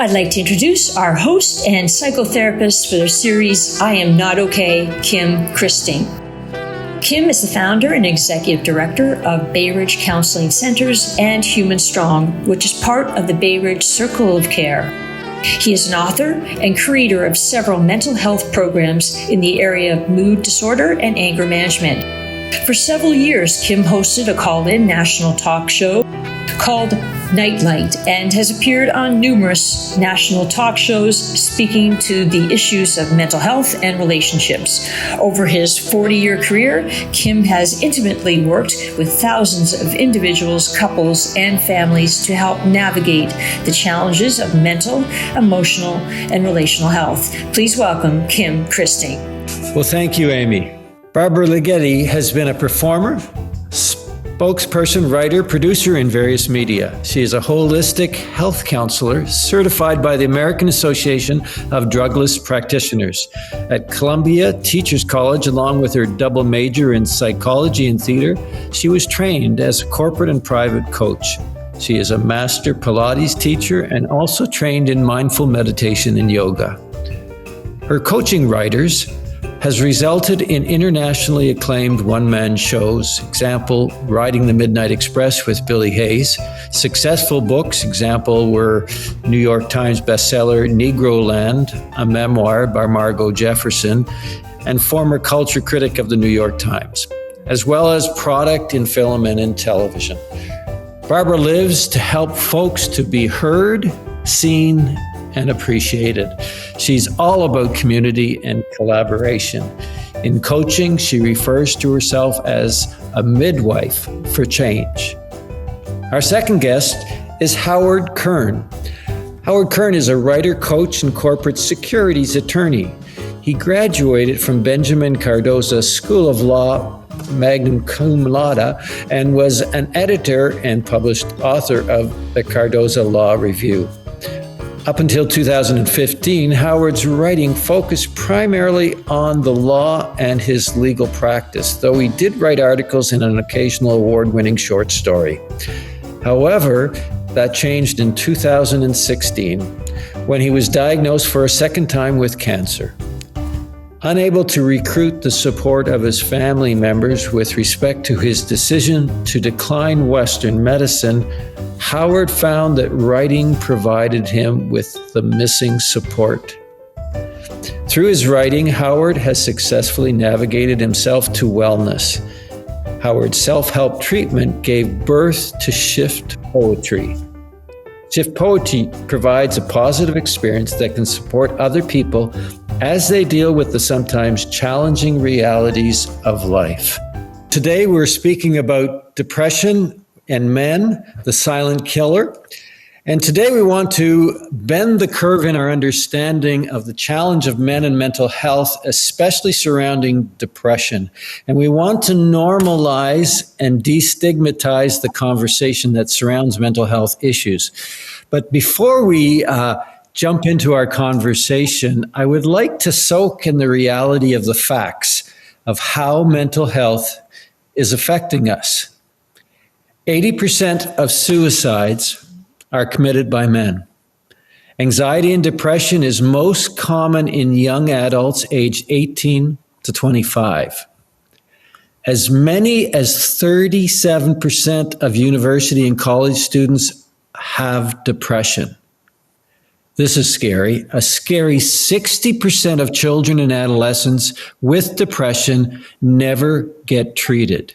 I'd like to introduce our host and psychotherapist for their series, I Am Not Okay, Kim Christing. Kim is the founder and executive director of Bay Ridge Counseling Centers and Human Strong, which is part of the Bay Ridge Circle of Care. He is an author and creator of several mental health programs in the area of mood disorder and anger management. For several years, Kim hosted a call-in national talk show called Nightlight and has appeared on numerous national talk shows speaking to the issues of mental health and relationships. Over his 40-year career, Kim has intimately worked with thousands of individuals, couples, and families to help navigate the challenges of mental, emotional, and relational health. Please welcome Kim Christing. Well, thank you, Amy. Barbara Ligeti has been a performer, spokesperson, writer, producer in various media. She is a holistic health counselor certified by the American Association of Drugless Practitioners. At Columbia Teachers College, along with her double major in psychology and theater, she was trained as a corporate and private coach. She is a master Pilates teacher and also trained in mindful meditation and yoga. Her coaching writers has resulted in internationally acclaimed one-man shows, example, Riding the Midnight Express with Billy Hayes. Successful books, example, were New York Times bestseller Negro Land, a memoir by Margot Jefferson, and former culture critic of the New York Times, as well as product in film and in television. Barbara lives to help folks to be heard, seen, and appreciated. She's all about community and collaboration. In coaching, she refers to herself as a midwife for change. Our second guest is Howard Kern. Howard Kern is a writer, coach, and corporate securities attorney. He graduated from Benjamin Cardozo School of Law, magna cum laude, and was an editor and published author of the Cardozo Law Review. Up until 2015, Howard's writing focused primarily on the law and his legal practice, though he did write articles and an occasional award-winning short story. However, that changed in 2016 when he was diagnosed for a second time with cancer. Unable to recruit the support of his family members with respect to his decision to decline Western medicine, Howard found that writing provided him with the missing support. Through his writing, Howard has successfully navigated himself to wellness. Howard's self-help treatment gave birth to Shift Poetry. Shift Poetry provides a positive experience that can support other people as they deal with the sometimes challenging realities of life. Today, we're speaking about depression and men, the silent killer. And today we want to bend the curve in our understanding of the challenge of men and mental health, especially surrounding depression. And we want to normalize and destigmatize the conversation that surrounds mental health issues. But before we jump into our conversation, I would like to soak in the reality of the facts of how mental health is affecting us. 80% of suicides are committed by men. Anxiety and depression is most common in young adults aged 18 to 25. As many as 37% of university and college students have depression. This is scary. A scary 60% of children and adolescents with depression never get treated.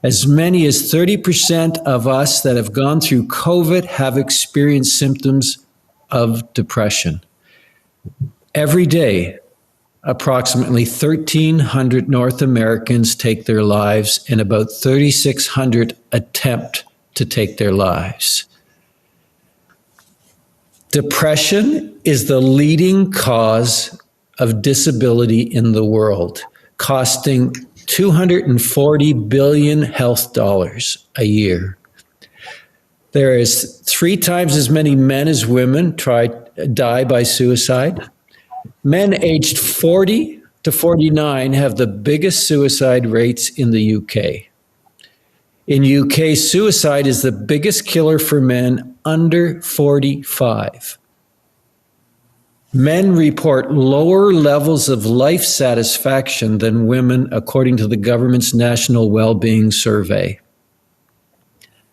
As many as 30% of us that have gone through COVID have experienced symptoms of depression. Every day, approximately 1,300 North Americans take their lives and about 3,600 attempt to take their lives. Depression is the leading cause of disability in the world, costing $240 billion health dollars a year. There is 3 times as many men as women die by suicide. Men aged 40 to 49 have the biggest suicide rates in the UK. In UK, suicide is the biggest killer for men under 45. Men report lower levels of life satisfaction than women, according to the government's National Wellbeing Survey.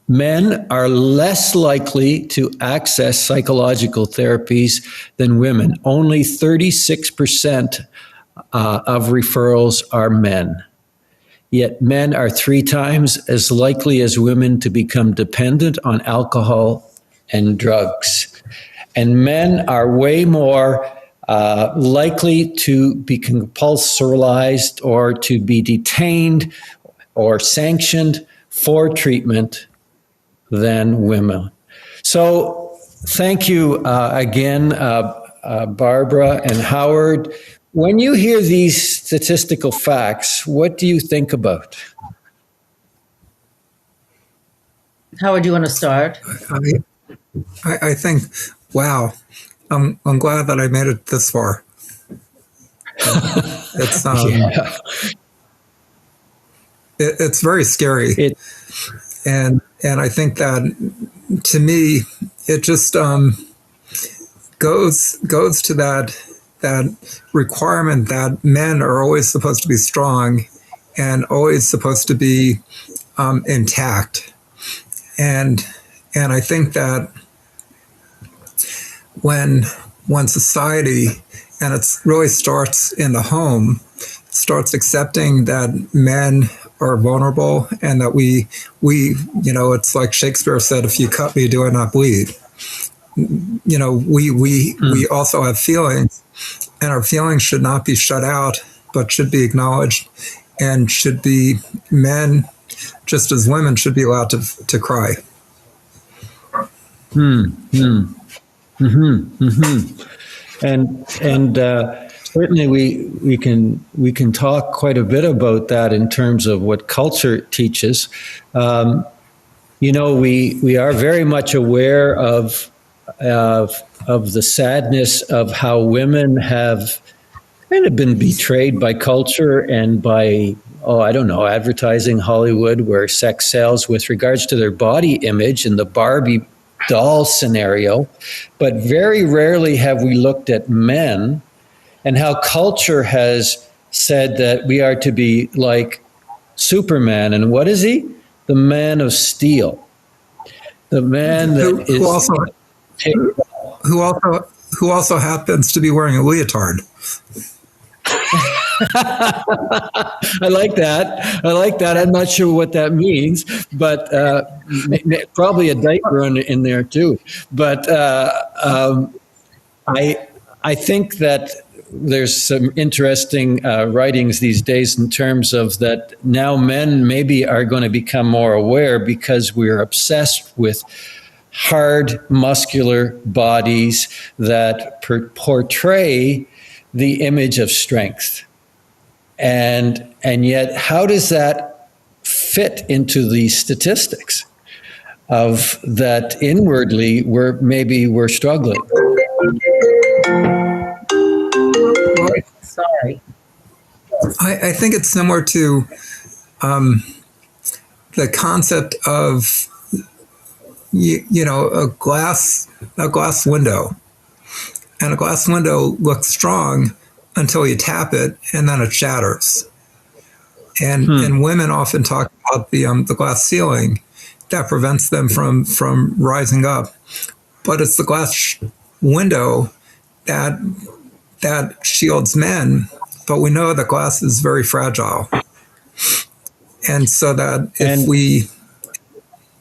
Men are less likely to access psychological therapies than women. Only 36% of referrals are men. Yet men are 3 times as likely as women to become dependent on alcohol and drugs. And men are way more likely to be compulsorized or to be detained or sanctioned for treatment than women. So thank you again, Barbara and Howard. When you hear these statistical facts, what do you think about? Howard, do you want to start? I think, wow, I'm glad that I made it this far. It's it's very scary, and I think that, to me, it just goes to that requirement that men are always supposed to be strong and always supposed to be intact, and I think that when society, and it really starts in the home, starts accepting that men are vulnerable and that we it's like Shakespeare said, if you cut me, do I not bleed? We also have feelings, and our feelings should not be shut out, but should be acknowledged, and should be, men, just as women, should be allowed to cry. And certainly we can talk quite a bit about that in terms of what culture teaches. We are very much aware of the sadness of how women have kind of been betrayed by culture and by, advertising, Hollywood, where sex sells with regards to their body image and the Barbie doll scenario. But very rarely have we looked at men and how culture has said that we are to be like Superman. And what is he? The man of steel. The man that who also happens to be wearing a leotard. I like that. I'm not sure what that means, but probably a diaper in there too. But I think that there's some interesting writings these days in terms of that now men maybe are going to become more aware because we're obsessed with hard, muscular bodies that portray the image of strength. And yet, how does that fit into the statistics of that inwardly we're struggling? Sorry. I think it's similar to the concept of a glass window, and a glass window looks strong until you tap it, and then it shatters. And women often talk about the glass ceiling that prevents them from rising up, but it's the glass window that shields men. But we know that glass is very fragile, and so that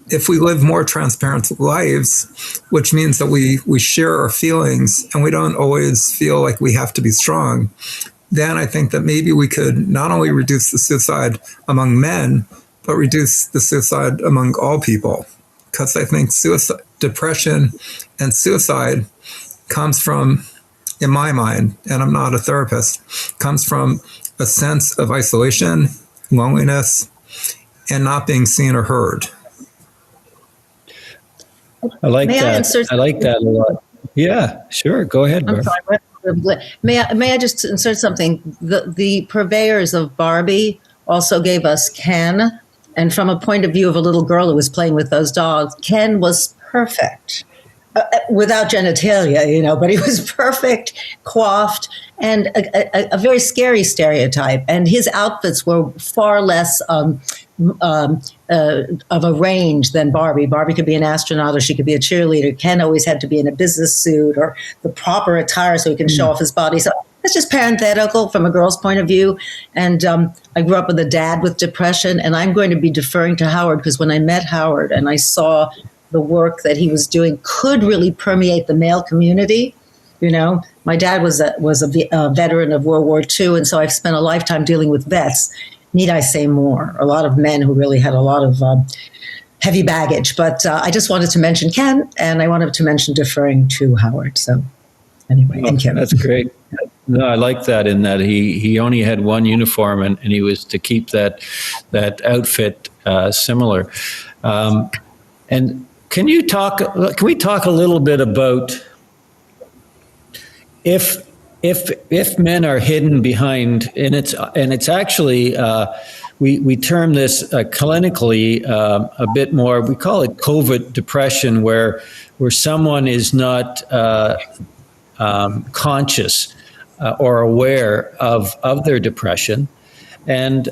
if we live more transparent lives, which means that we share our feelings and we don't always feel like we have to be strong, then I think that maybe we could not only reduce the suicide among men, but reduce the suicide among all people. Because I think depression and suicide comes from, in my mind, and I'm not a therapist, comes from a sense of isolation, loneliness, and not being seen or heard. I like that. I like that a lot. Yeah, sure. Go ahead, Barbara. I'm sorry. May I just insert something? The purveyors of Barbie also gave us Ken, and from a point of view of a little girl who was playing with those dolls, Ken was perfect. without genitalia, but he was perfect, coiffed, and a very scary stereotype. And his outfits were far less of a range than Barbie. Barbie could be an astronaut or she could be a cheerleader. Ken always had to be in a business suit or the proper attire so he can show off his body. So that's just parenthetical from a girl's point of view. And I grew up with a dad with depression, and I'm going to be deferring to Howard because when I met Howard and I saw the work that he was doing could really permeate the male community. My dad was a veteran of World War II, and so I've spent a lifetime dealing with vets. Need I say more? A lot of men who really had a lot of heavy baggage. But I just wanted to mention Ken, and I wanted to mention deferring to Howard. So anyway, and Kim. That's great. No, I like that in that he only had one uniform, and he was to keep that outfit similar. And can we talk a little bit about if men are hidden behind, and it's actually we term this clinically a bit more. We call it COVID depression, where someone is not conscious or aware of their depression. And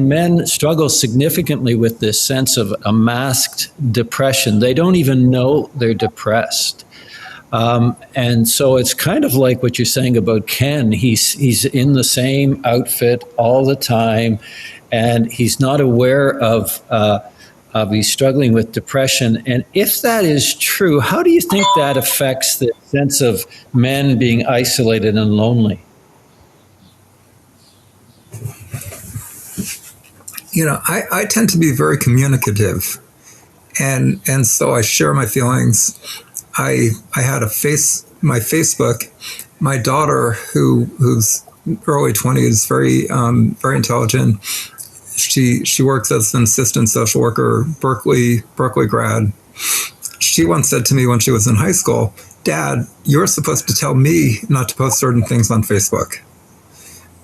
men struggle significantly with this sense of a masked depression. They don't even know they're depressed. And so it's kind of like what you're saying about Ken. He's in the same outfit all the time, and he's not aware of he's struggling with depression. And if that is true, how do you think that affects the sense of men being isolated and lonely? I tend to be very communicative, and so I share my feelings. I had my Facebook. My daughter, who's early 20s, very intelligent. She works as an assistant social worker, Berkeley grad. She once said to me when she was in high school, "Dad, you're supposed to tell me not to post certain things on Facebook,"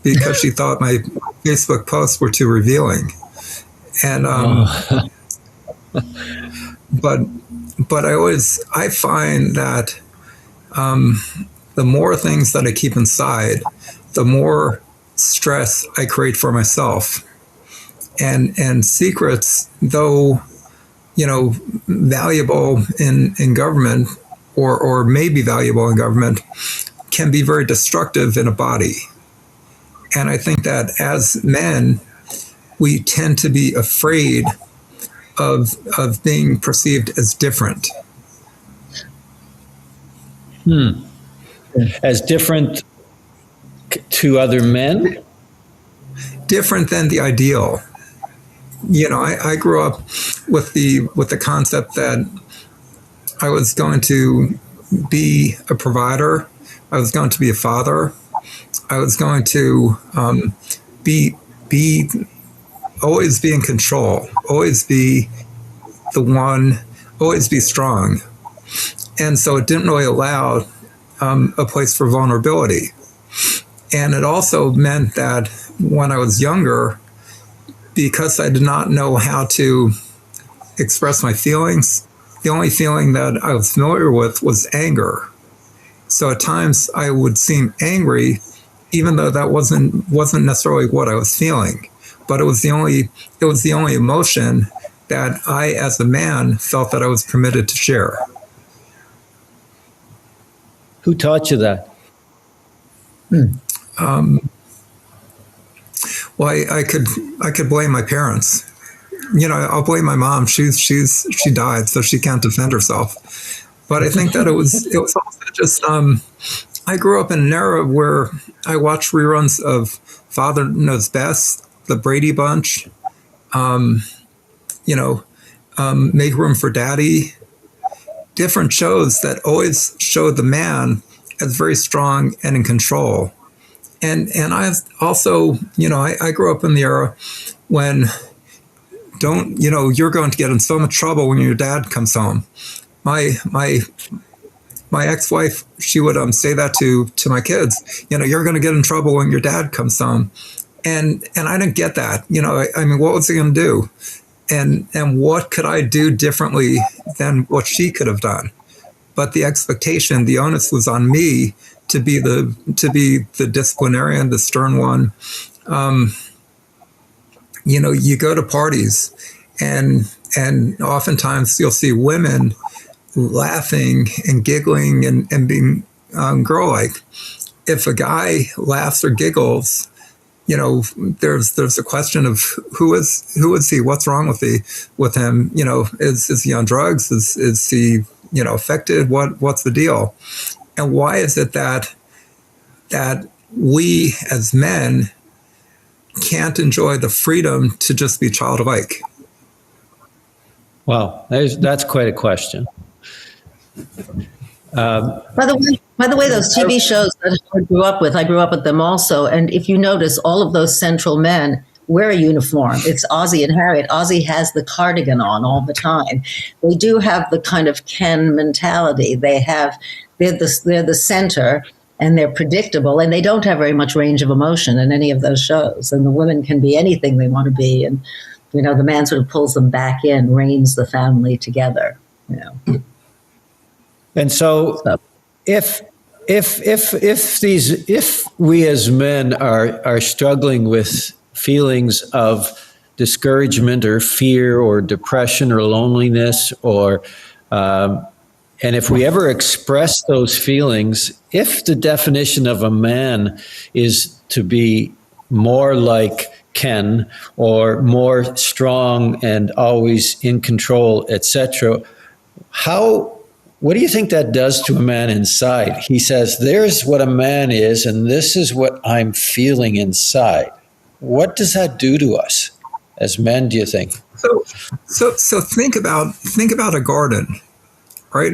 because she thought my Facebook posts were too revealing. And but I find that the more things that I keep inside, the more stress I create for myself. And secrets, though valuable in government or may be valuable in government, can be very destructive in a body. And I think that as men, we tend to be afraid of being perceived as different. As different to other men? Different than the ideal. I grew up with the concept that I was going to be a provider. I was going to be a father. I was going to always be in control, always be the one, always be strong. And so it didn't really allow a place for vulnerability. And it also meant that when I was younger, because I did not know how to express my feelings, the only feeling that I was familiar with was anger. So at times I would seem angry, even though that wasn't necessarily what I was feeling. But it was the only emotion that I, as a man, felt that I was permitted to share. Who taught you that? Well, I could blame my parents. I'll blame my mom. She died, so she can't defend herself. But I think that it was also just I grew up in an era where I watched reruns of Father Knows Best, The Brady Bunch, Make Room for Daddy, different shows that always showed the man as very strong and in control. And I also, I grew up in the era when you're going to get in so much trouble when your dad comes home. My ex-wife, she would say that to my kids, you're going to get in trouble when your dad comes home. And I didn't get that. What was he going to do? And what could I do differently than what she could have done? but the expectation, the onus was on me to be the disciplinarian, the stern one. You go to parties, and oftentimes you'll see women laughing and giggling and being girl-like. If a guy laughs or giggles, there's a question of who is he? What's wrong with him? Is he on drugs? Is he affected? What's the deal? And why is it that we as men can't enjoy the freedom to just be childlike? Wow, that's quite a question. By the way, those TV shows that I grew up with them also. And if you notice, all of those central men wear a uniform. It's Ozzie and Harriet. Ozzie has the cardigan on all the time. They do have the kind of Ken mentality. They're the center, and they're predictable, and they don't have very much range of emotion in any of those shows. And the women can be anything they want to be, and the man sort of pulls them back in, reins the family together. And so, if we as men are struggling with feelings of discouragement or fear or depression or loneliness, or and if we ever express those feelings, if the definition of a man is to be more like Ken or more strong and always in control, etc., what do you think that does to a man inside? He says, there's what a man is, and this is what I'm feeling inside. What does that do to us as men, do you think? So think about a garden, right?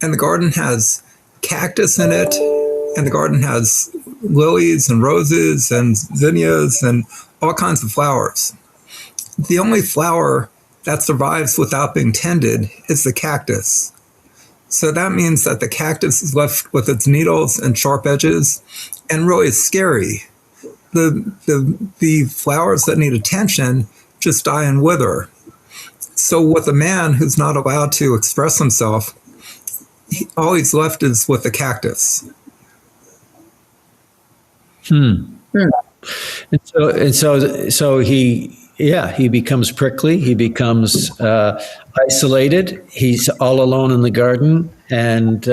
And the garden has cactus in it, and the garden has lilies and roses and zinnias and all kinds of flowers. The only flower that survives without being tended is the cactus. So that means that the cactus is left with its needles and sharp edges, and really is scary. The flowers that need attention just die and wither. So with a man who's not allowed to express himself, all he's left is with the cactus. And so he becomes prickly. He becomes isolated. He's all alone in the garden, and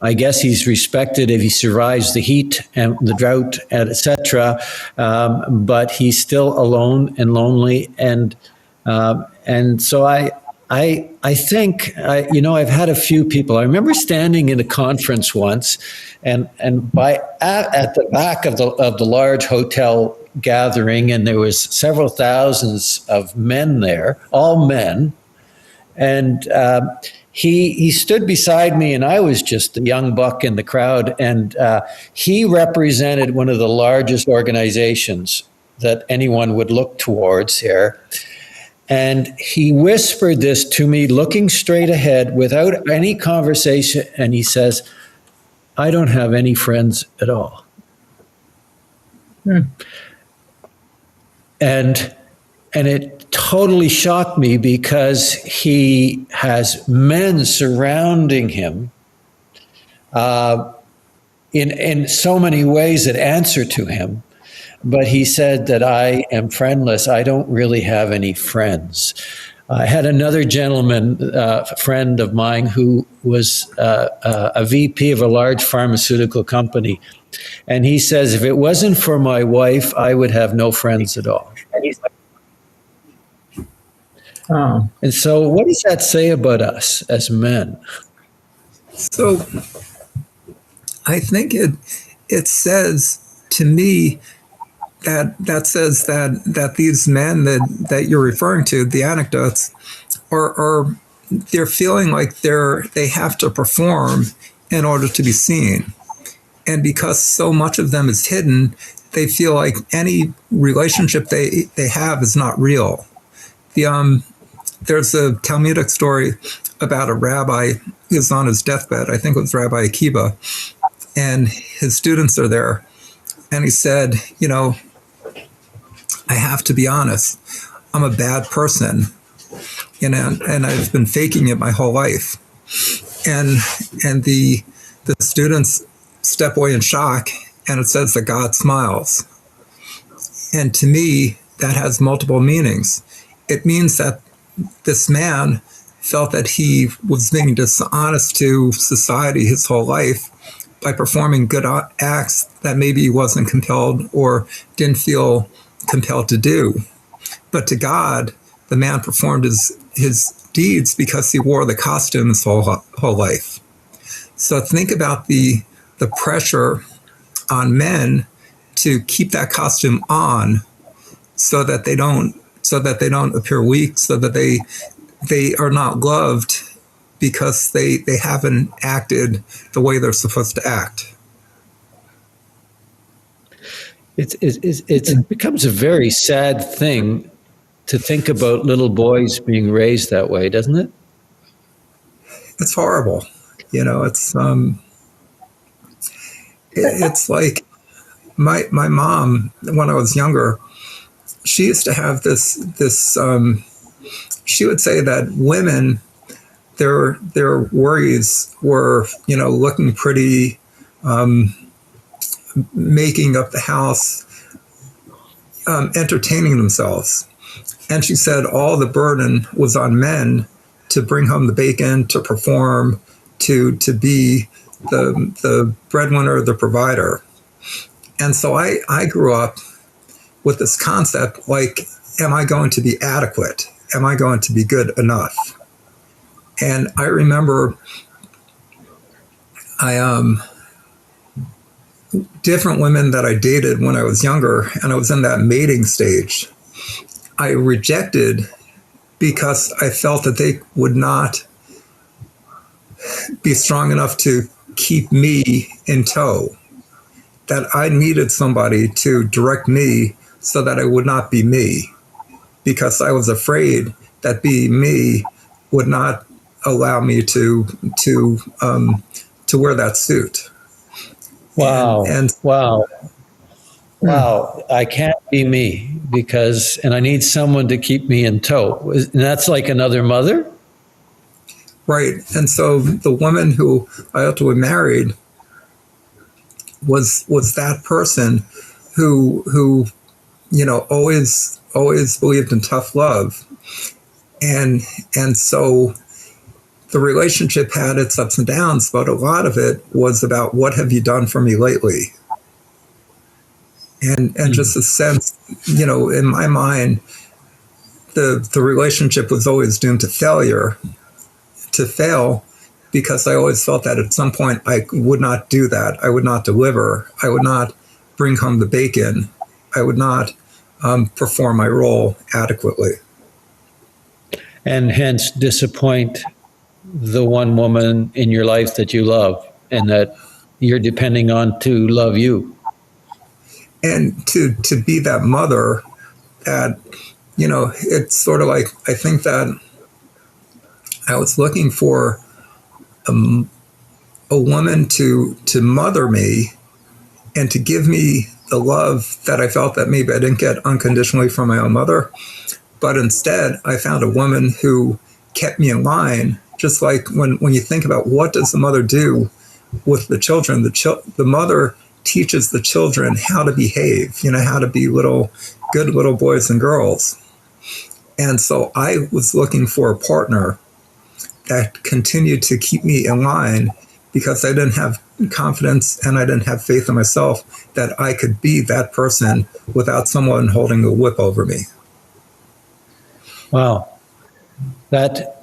I guess he's respected if he survives the heat and the drought, etc. But he's still alone and lonely, and so I think I've had a few people. I remember standing in a conference once, and at the back of the large hotel gathering, and there was several thousands of men there, all men, and he stood beside me, and I was just a young buck in the crowd, and he represented one of the largest organizations that anyone would look towards here. And he whispered this to me, looking straight ahead without any conversation. And he says, I don't have any friends at all. And it totally shocked me, because he has men surrounding him in so many ways that answer to him. But he said that I am friendless. I don't really have any friends. I had another gentleman, a friend of mine, who was a VP of a large pharmaceutical company. And he says, if it wasn't for my wife, I would have no friends at all. Oh. And so what does that say about us as men? So I think it says to me that says that these men that you're referring to, the anecdotes, are they're feeling like they have to perform in order to be seen. And because so much of them is hidden, they feel like any relationship they have is not real. There's a Talmudic story about a rabbi who's on his deathbed. I think it was Rabbi Akiva, and his students are there. And he said, I have to be honest, I'm a bad person, and I've been faking it my whole life. and the students step away in shock, and it says that God smiles. And to me, that has multiple meanings. It means that this man felt that he was being dishonest to society his whole life by performing good acts that maybe he wasn't compelled or didn't feel compelled to do. But to God, the man performed his deeds because he wore the costume his whole life. So think about the pressure on men to keep that costume on so that they don't appear weak, so that they are not loved because they haven't acted the way they're supposed to act. It becomes a very sad thing to think about little boys being raised that way, doesn't it? It's horrible. It's like my mom, when I was younger, she used to have this she would say that women, their worries were, looking pretty, making up the house, entertaining themselves. And she said all the burden was on men to bring home the bacon, to perform, to be the breadwinner, the provider. And so I grew up with this concept, like, am I going to be adequate? Am I going to be good enough? And I remember different women that I dated when I was younger, and I was in that mating stage, I rejected because I felt that they would not be strong enough to keep me in tow, that I needed somebody to direct me so that I would not be me, because I was afraid that being me would not allow me to wear that suit. Wow. Wow. I can't be me and I need someone to keep me in tow. And that's like another mother? Right. And so the woman who I ultimately married was that person who always believed in tough love. And so the relationship had its ups and downs, but a lot of it was about, what have you done for me lately? And just a sense, in my mind, the relationship was always doomed to fail, because I always felt that at some point I would not do that. I would not deliver. I would not bring home the bacon. I would not perform my role adequately. And hence disappoint the one woman in your life that you love and that you're depending on to love you. And to be that mother that, it's sort of like, I think that I was looking for a woman to mother me and to give me the love that I felt that maybe I didn't get unconditionally from my own mother. But instead, I found a woman who kept me in line. Just like when you think about, what does the mother do with the children? The mother teaches the children how to behave, how to be good little boys and girls. And so I was looking for a partner that continued to keep me in line, because I didn't have confidence and I didn't have faith in myself that I could be that person without someone holding a whip over me. Wow. That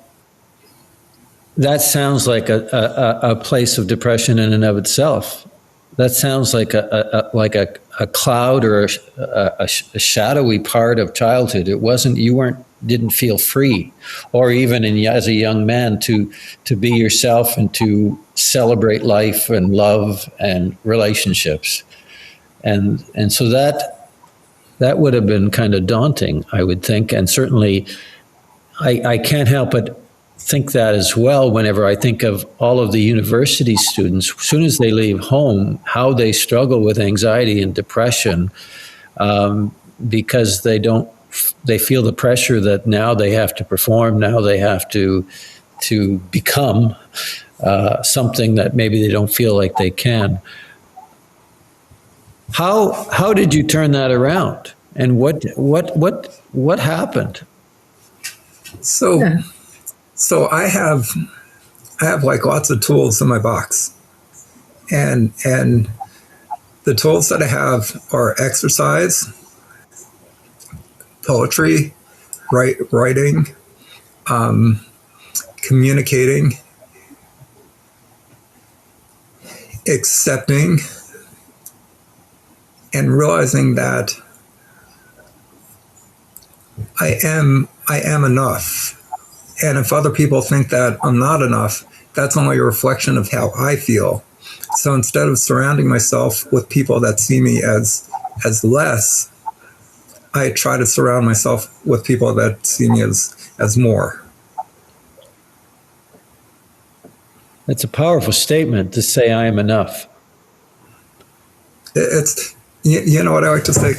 sounds like a place of depression in and of itself. That sounds like a cloud or a shadowy part of childhood. It wasn't, didn't feel free, or even as a young man to be yourself and to celebrate life and love and relationships. And so that would have been kind of daunting, I would think. And certainly I can't help but think that as well whenever I think of all of the university students, as soon as they leave home, how they struggle with anxiety and depression, because they feel the pressure that now they have to perform, now they have to to become something that maybe they don't feel like they can. How did you turn that around? And what happened? So I have like lots of tools in my box, and the tools that I have are exercise, poetry, writing, communicating, accepting, and realizing that I am enough. And if other people think that I'm not enough, that's only a reflection of how I feel. So instead of surrounding myself with people that see me as less, I try to surround myself with people that see me as more. That's a powerful statement, to say I am enough. It's, you know what I like to say,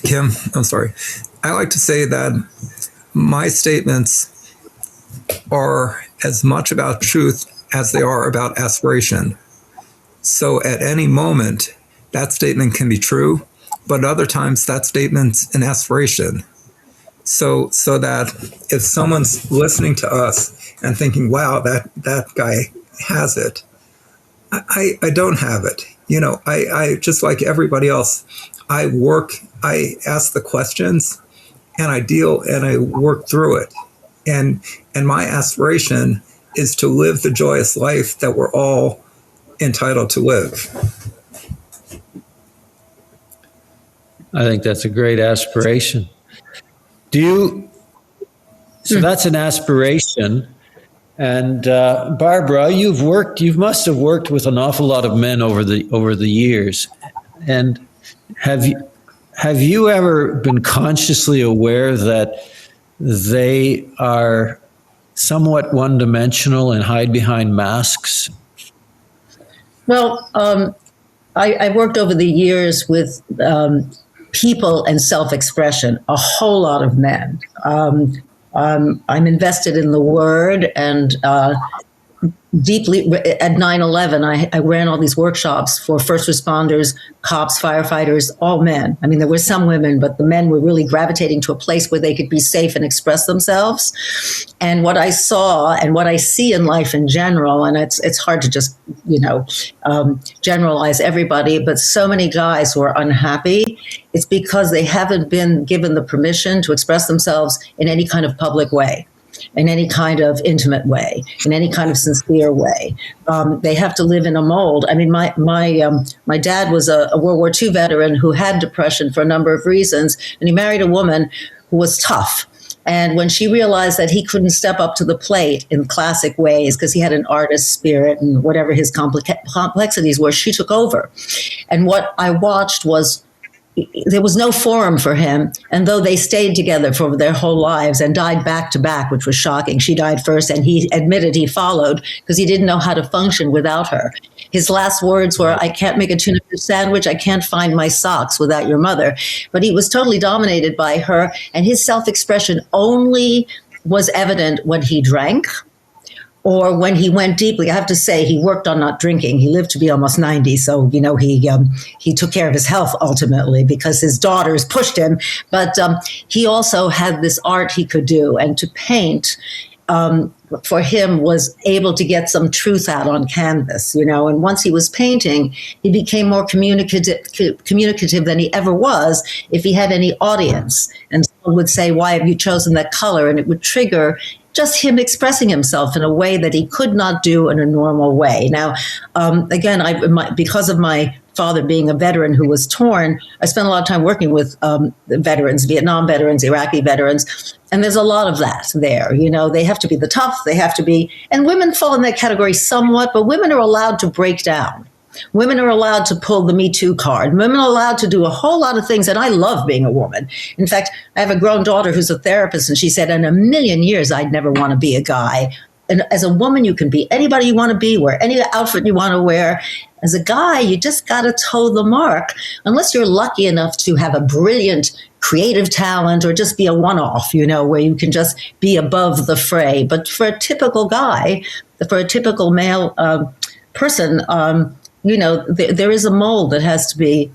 Kim, I'm sorry. I like to say that my statements are as much about truth as they are about aspiration. So at any moment, that statement can be true, but other times that statement's an aspiration. So that if someone's listening to us and thinking, wow, that guy has it, I don't have it. You know, I just like everybody else, I ask the questions, and I deal and I work through it. And my aspiration is to live the joyous life that we're all entitled to live. I think that's a great aspiration. So that's an aspiration. And Barbara, you must have worked with an awful lot of men over the years. And have you ever been consciously aware that they are somewhat one-dimensional and hide behind masks? Well, I worked over the years with people and self-expression, a whole lot of men. I'm invested in the word, and deeply at 9/11, I ran all these workshops for first responders, cops, firefighters, all men. I mean, there were some women, but the men were really gravitating to a place where they could be safe and express themselves. And what I saw and what I see in life in general, and it's hard to just, generalize everybody, but so many guys who are unhappy, it's because they haven't been given the permission to express themselves in any kind of public way, in any kind of intimate way, in any kind of sincere way. They have to live in a mold. I mean, my dad was a World War II veteran who had depression for a number of reasons, and he married a woman who was tough. And when she realized that he couldn't step up to the plate in classic ways because he had an artist spirit and whatever his complexities were, she took over. And what I watched was there was no forum for him. And though they stayed together for their whole lives and died back to back, which was shocking. She died first, and he admitted he followed because he didn't know how to function without her. His last words were, "I can't make a tuna fish sandwich. I can't find my socks without your mother." But he was totally dominated by her, and his self-expression only was evident when he drank or when he went deeply. I have to say, he worked on not drinking. He lived to be almost 90. So, he took care of his health ultimately because his daughters pushed him. But he also had this art he could do. And to paint, for him, was able to get some truth out on canvas, And once he was painting, he became more communicative than he ever was if he had any audience. And someone would say, "Why have you chosen that color?" And it would trigger just him expressing himself in a way that he could not do in a normal way. Now, again, because of my father being a veteran who was torn, I spent a lot of time working with veterans, Vietnam veterans, Iraqi veterans, and there's a lot of that there. They have to be the tough, they have to be, and women fall in that category somewhat, but women are allowed to break down. Women are allowed to pull the Me Too card. Women are allowed to do a whole lot of things, and I love being a woman. In fact, I have a grown daughter who's a therapist, and she said, in a million years, I'd never want to be a guy. And as a woman, you can be anybody you want to be, wear any outfit you want to wear. As a guy, you just got to toe the mark, unless you're lucky enough to have a brilliant creative talent or just be a one-off, where you can just be above the fray. But for a typical guy, for a typical male person, there is a mold that has to be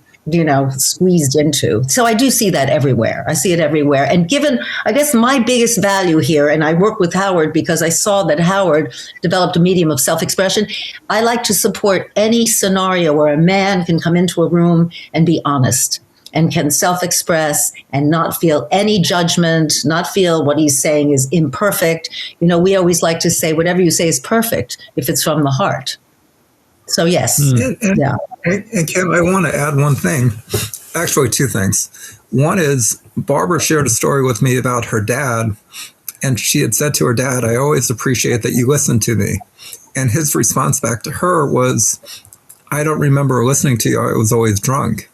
squeezed into. So I do see that everywhere. I see it everywhere. And given, I guess, my biggest value here, and I work with Howard because I saw that Howard developed a medium of self-expression, I like to support any scenario where a man can come into a room and be honest and can self-express and not feel any judgment, not feel what he's saying is imperfect. We always like to say, whatever you say is perfect if it's from the heart. So yes. Yeah. And Kim, I want to add one thing, actually two things. One is Barbara shared a story with me about her dad, and she had said to her dad, "I always appreciate that you listen to me." And his response back to her was, "I don't remember listening to you. I was always drunk."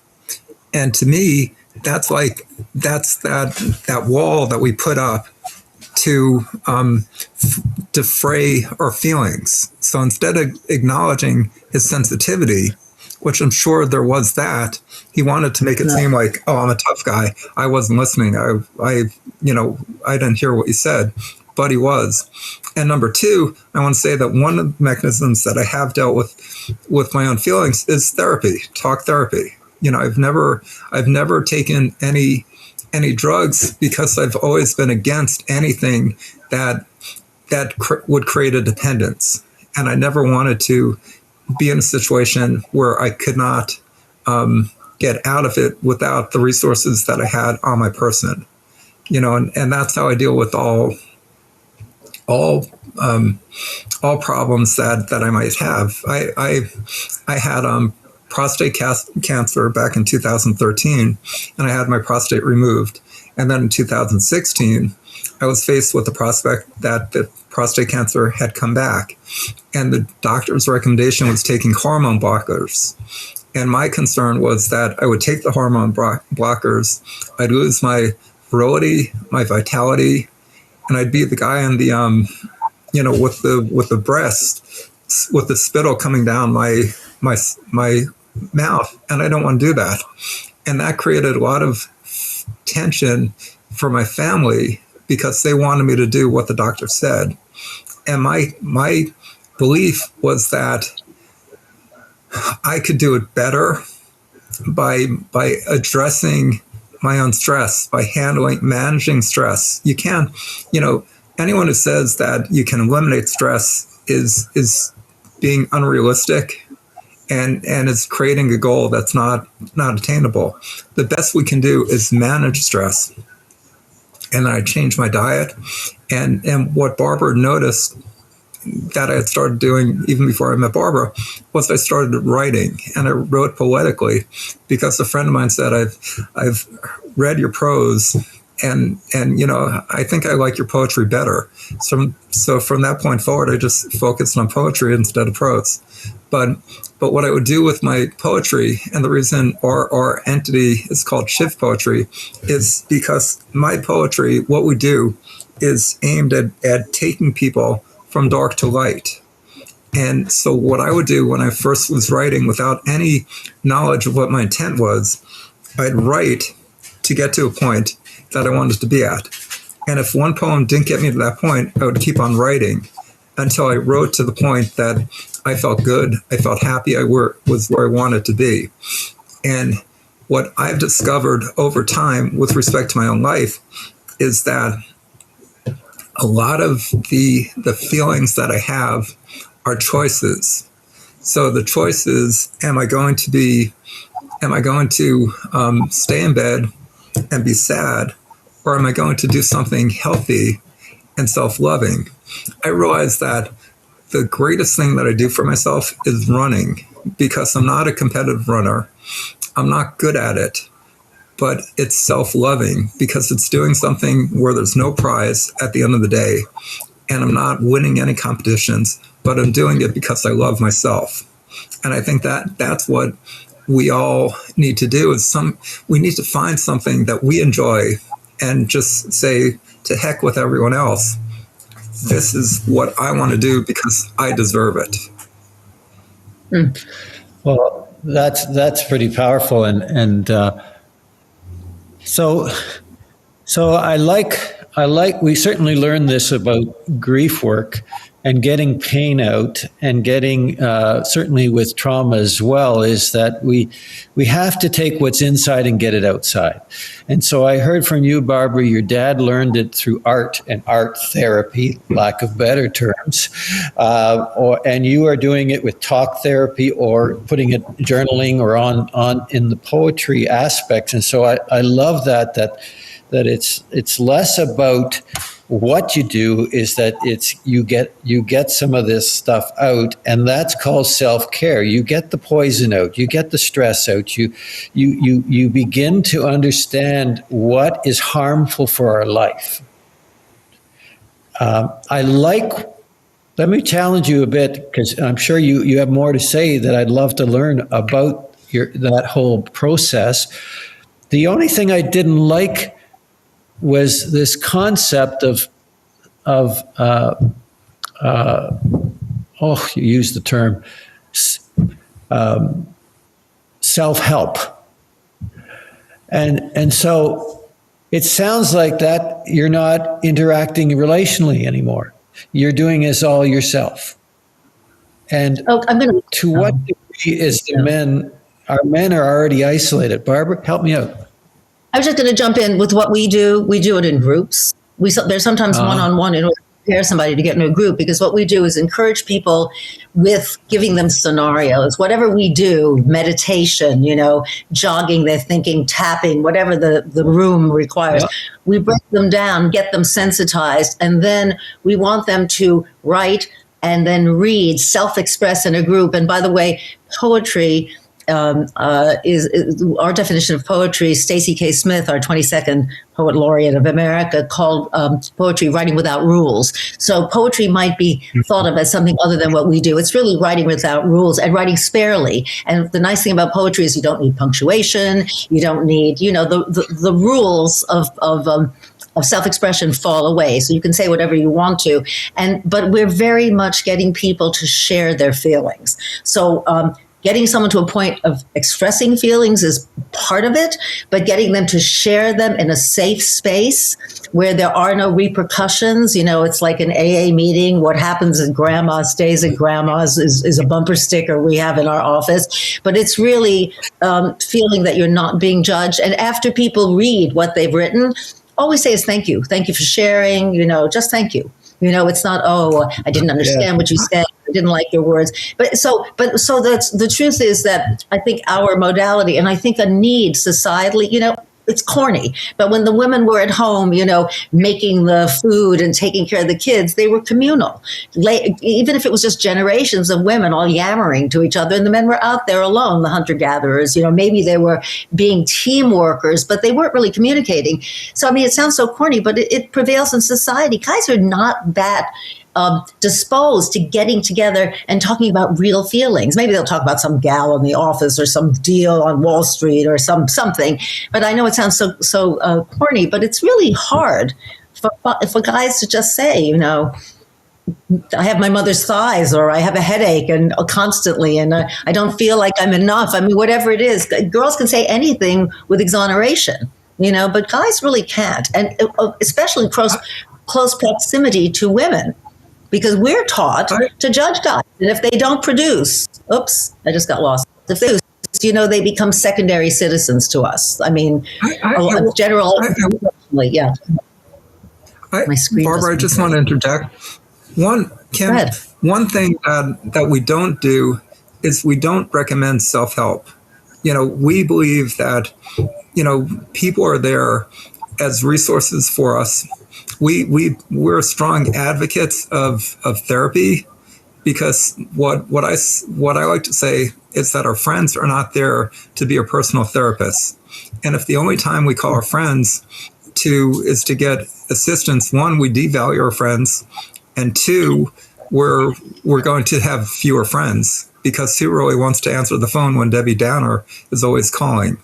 And to me, that's that wall that we put up to defray our feelings. So instead of acknowledging his sensitivity, which I'm sure there was that, he wanted to make it seem like, "Oh, I'm a tough guy. I wasn't listening. I didn't hear what you said," but he was. And number two, I want to say that one of the mechanisms that I have dealt with my own feelings is therapy, talk therapy. I've never taken any drugs because I've always been against anything that would create a dependence. And I never wanted to be in a situation where I could not get out of it without the resources that I had on my person. And that's how I deal with all problems that I might have. I had prostate cancer back in 2013, and I had my prostate removed. And then in 2016, I was faced with the prospect that the prostate cancer had come back, and the doctor's recommendation was taking hormone blockers. And my concern was that I would take the hormone blockers, I'd lose my virility, my vitality, and I'd be the guy in the with the breast, with the spittle coming down my mouth, and I don't want to do that. And that created a lot of tension for my family because they wanted me to do what the doctor said. And my belief was that I could do it better by addressing my own stress, by managing stress. You can't, anyone who says that you can eliminate stress is being unrealistic and is creating a goal that's not attainable. The best we can do is manage stress. And I changed my diet. And what Barbara noticed that I had started doing even before I met Barbara was I started writing, and I wrote poetically because a friend of mine said, I've read your prose and I think I like your poetry better. So from that point forward, I just focused on poetry instead of prose. But what I would do with my poetry, and the reason our entity is called Shift Poetry, is because my poetry, what we do is aimed at taking people from dark to light. And so what I would do when I first was writing without any knowledge of what my intent was, I'd write to get to a point that I wanted to be at. And if one poem didn't get me to that point, I would keep on writing until I wrote to the point that I felt good, I felt happy, I was where I wanted to be. And what I've discovered over time with respect to my own life is that a lot of the feelings that I have are choices. So the choice is, am I going to stay in bed and be sad, or am I going to do something healthy and self-loving? I realize that the greatest thing that I do for myself is running, because I'm not a competitive runner. I'm not good at it, but it's self-loving because it's doing something where there's no prize at the end of the day, and I'm not winning any competitions, but I'm doing it because I love myself. And I think that that's what we all need to do is we need to find something that we enjoy and just say, to heck with everyone else. This is what I want to do because I deserve it. Well, that's pretty powerful, and so I like we certainly learned this about grief work and getting pain out and getting certainly with trauma as well, is that we have to take what's inside and get it outside. And so I heard from you, Barbara, your dad learned it through art and art therapy, lack of better terms, and you are doing it with talk therapy or putting it journaling or on in the poetry aspects. And so I love that it's less about what you do, is that it's you get some of this stuff out, and that's called self-care. You get the poison out, you get the stress out, you begin to understand what is harmful for our life. Let me challenge you a bit, because I'm sure you have more to say that I'd love to learn about that whole process. The only thing I didn't like was this concept of you used the term self-help, and so it sounds like that you're not interacting relationally anymore. You're doing this all yourself. And to what degree is our men are already isolated? Barbara, help me out. I was just going to jump in with what we do. We do it in groups. There's sometimes one-on-one in order to prepare somebody to get into a group, because what we do is encourage people with giving them scenarios. Whatever we do, meditation, jogging, their thinking, tapping, whatever the room requires, we break them down, get them sensitized, and then we want them to write and then read, self-express in a group. And by the way, poetry is our definition of poetry. Stacey K. Smith, our 22nd Poet Laureate of America, called poetry writing without rules. So poetry might be thought of as something other than what we do. It's really writing without rules and writing sparely. And the nice thing about poetry is you don't need punctuation. You don't need, the rules of self-expression fall away. So you can say whatever you want to. But we're very much getting people to share their feelings. So, getting someone to a point of expressing feelings is part of it, but getting them to share them in a safe space where there are no repercussions. It's like an AA meeting. What happens at grandma stays at grandma's is a bumper sticker we have in our office. But it's really feeling that you're not being judged. And after people read what they've written, all we say is thank you. Thank you for sharing, just thank you. It's not, I didn't understand what you said. I didn't like your words. But so that's the truth is that I think our modality, and I think a need societally, it's corny. But when the women were at home, making the food and taking care of the kids, they were communal. Even if it was just generations of women all yammering to each other, and the men were out there alone, the hunter-gatherers, maybe they were being team workers, but they weren't really communicating. So, it sounds so corny, but it prevails in society. Guys are not that disposed to getting together and talking about real feelings. Maybe they'll talk about some gal in the office or some deal on Wall Street or something. But I know it sounds so corny, but it's really hard for guys to just say, I have my mother's thighs, or I have a headache and constantly, and I don't feel like I'm enough. Whatever it is, girls can say anything with exoneration, but guys really can't, and especially close proximity to women. Because we're taught to judge guys. And if they don't produce, I just got lost. If they produce, they become secondary citizens to us. Yeah. My screen. Barbara, I just want to interject. One thing that we don't do is we don't recommend self-help. We believe that, people are there as resources for us. We're strong advocates of therapy, because what I like to say is that our friends are not there to be our personal therapists. And if the only time we call our friends is to get assistance, one, we devalue our friends, and two, we're going to have fewer friends, because who really wants to answer the phone when Debbie Downer is always calling?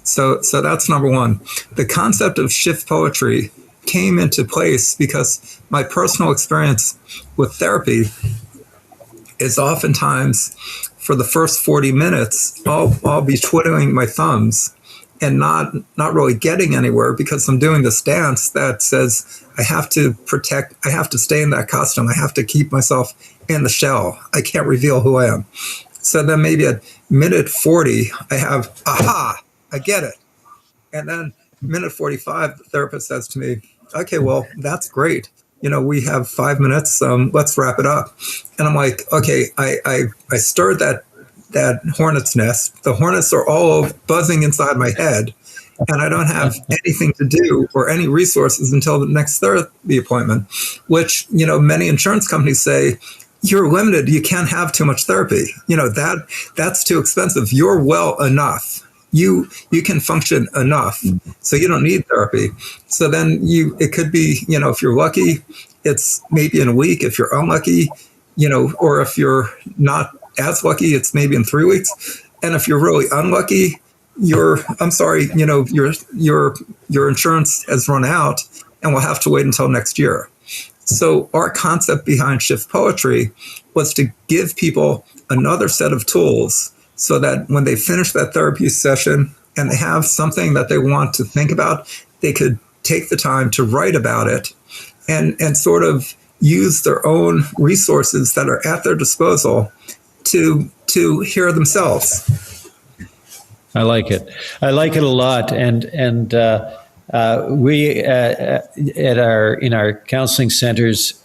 So that's number one. The concept of shift poetry came into place because my personal experience with therapy is oftentimes for the first 40 minutes, I'll be twiddling my thumbs and not really getting anywhere, because I'm doing this dance that says I have to stay in that costume. I have to keep myself in the shell. I can't reveal who I am. So then maybe at minute 40, I have, aha, I get it. And then minute 45, the therapist says to me, okay, well, that's great. We have 5 minutes. Let's wrap it up. And I'm like, okay, I stirred that hornet's nest. The hornets are all buzzing inside my head, and I don't have anything to do or any resources until the next therapy appointment, which, many insurance companies say, you're limited. You can't have too much therapy. That's too expensive. You're well enough. You can function enough, so you don't need therapy. So then it could be, if you're lucky, it's maybe in a week. If you're unlucky, or if you're not as lucky, it's maybe in 3 weeks. And if you're really unlucky, your insurance has run out and we'll have to wait until next year. So our concept behind Shift Poetry was to give people another set of tools so that when they finish that therapy session and they have something that they want to think about, they could take the time to write about it and sort of use their own resources that are at their disposal to hear themselves. I like it. I like it a lot. And we in our counseling centers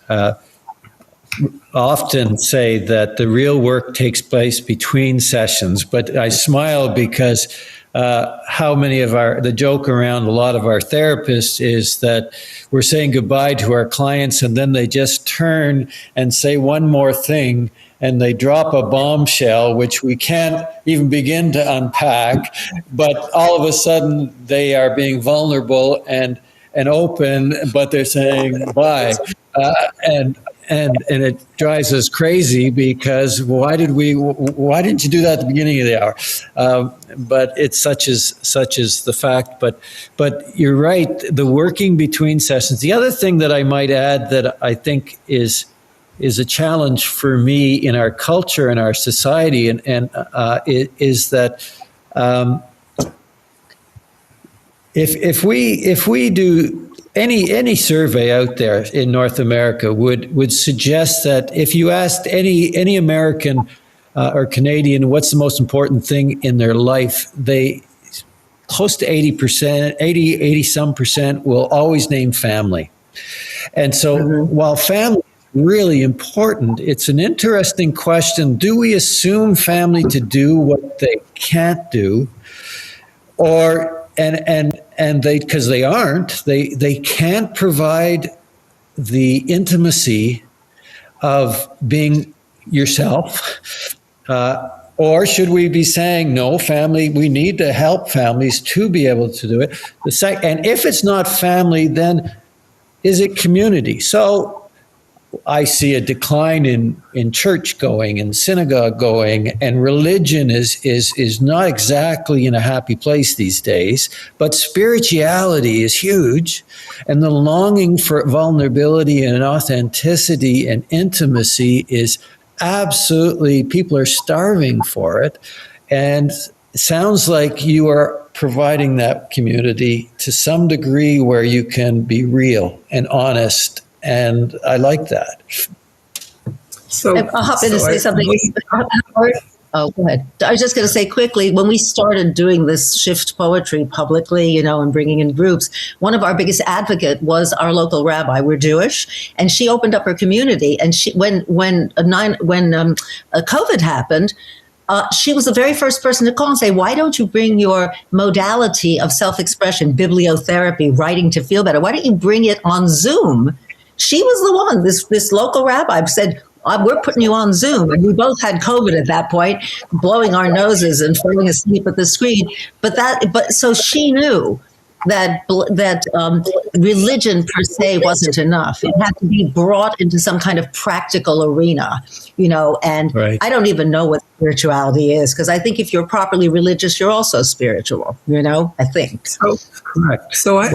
often say that the real work takes place between sessions. But I smile because how many of the joke around a lot of our therapists is that we're saying goodbye to our clients and then they just turn and say one more thing and they drop a bombshell, which we can't even begin to unpack. But all of a sudden they are being vulnerable and open, but they're saying bye. And it drives us crazy because why didn't you do that at the beginning of the hour? But it's such is the fact. But you're right. The working between sessions. The other thing that I might add that I think is a challenge for me in our culture and our society, and is that if we do any survey out there in North America would suggest that if you asked any American or Canadian what's the most important thing in their life, they close to 80 some percent will always name family. And so while family is really important, it's an interesting question. Do we assume family to do what they can't do, or and they, because they aren't, they can't provide the intimacy of being yourself, or should we be saying no, family? We need to help families to be able to do it. And if it's not family, then is it community? So I see a decline in church going and synagogue going, and religion is not exactly in a happy place these days, but spirituality is huge, and the longing for vulnerability and authenticity and intimacy is absolutely, people are starving for it. And it sounds like you are providing that community to some degree where you can be real and honest. And I like that. So I'll hop in and say something. Oh, go ahead. I was just going to say quickly, when we started doing this Shift Poetry publicly, and bringing in groups, one of our biggest advocate was our local rabbi. We're Jewish, and she opened up her community. And when COVID happened, she was the very first person to call and say, why don't you bring your modality of self-expression, bibliotherapy, writing to feel better? Why don't you bring it on Zoom? She was the one, this local rabbi said, we're putting you on Zoom. And we both had COVID at that point, blowing our noses and falling asleep at the screen. But so she knew that religion per se wasn't enough. It had to be brought into some kind of practical arena, and right. I don't even know what spirituality is, because I think if you're properly religious, you're also spiritual, I think. So, correct. So I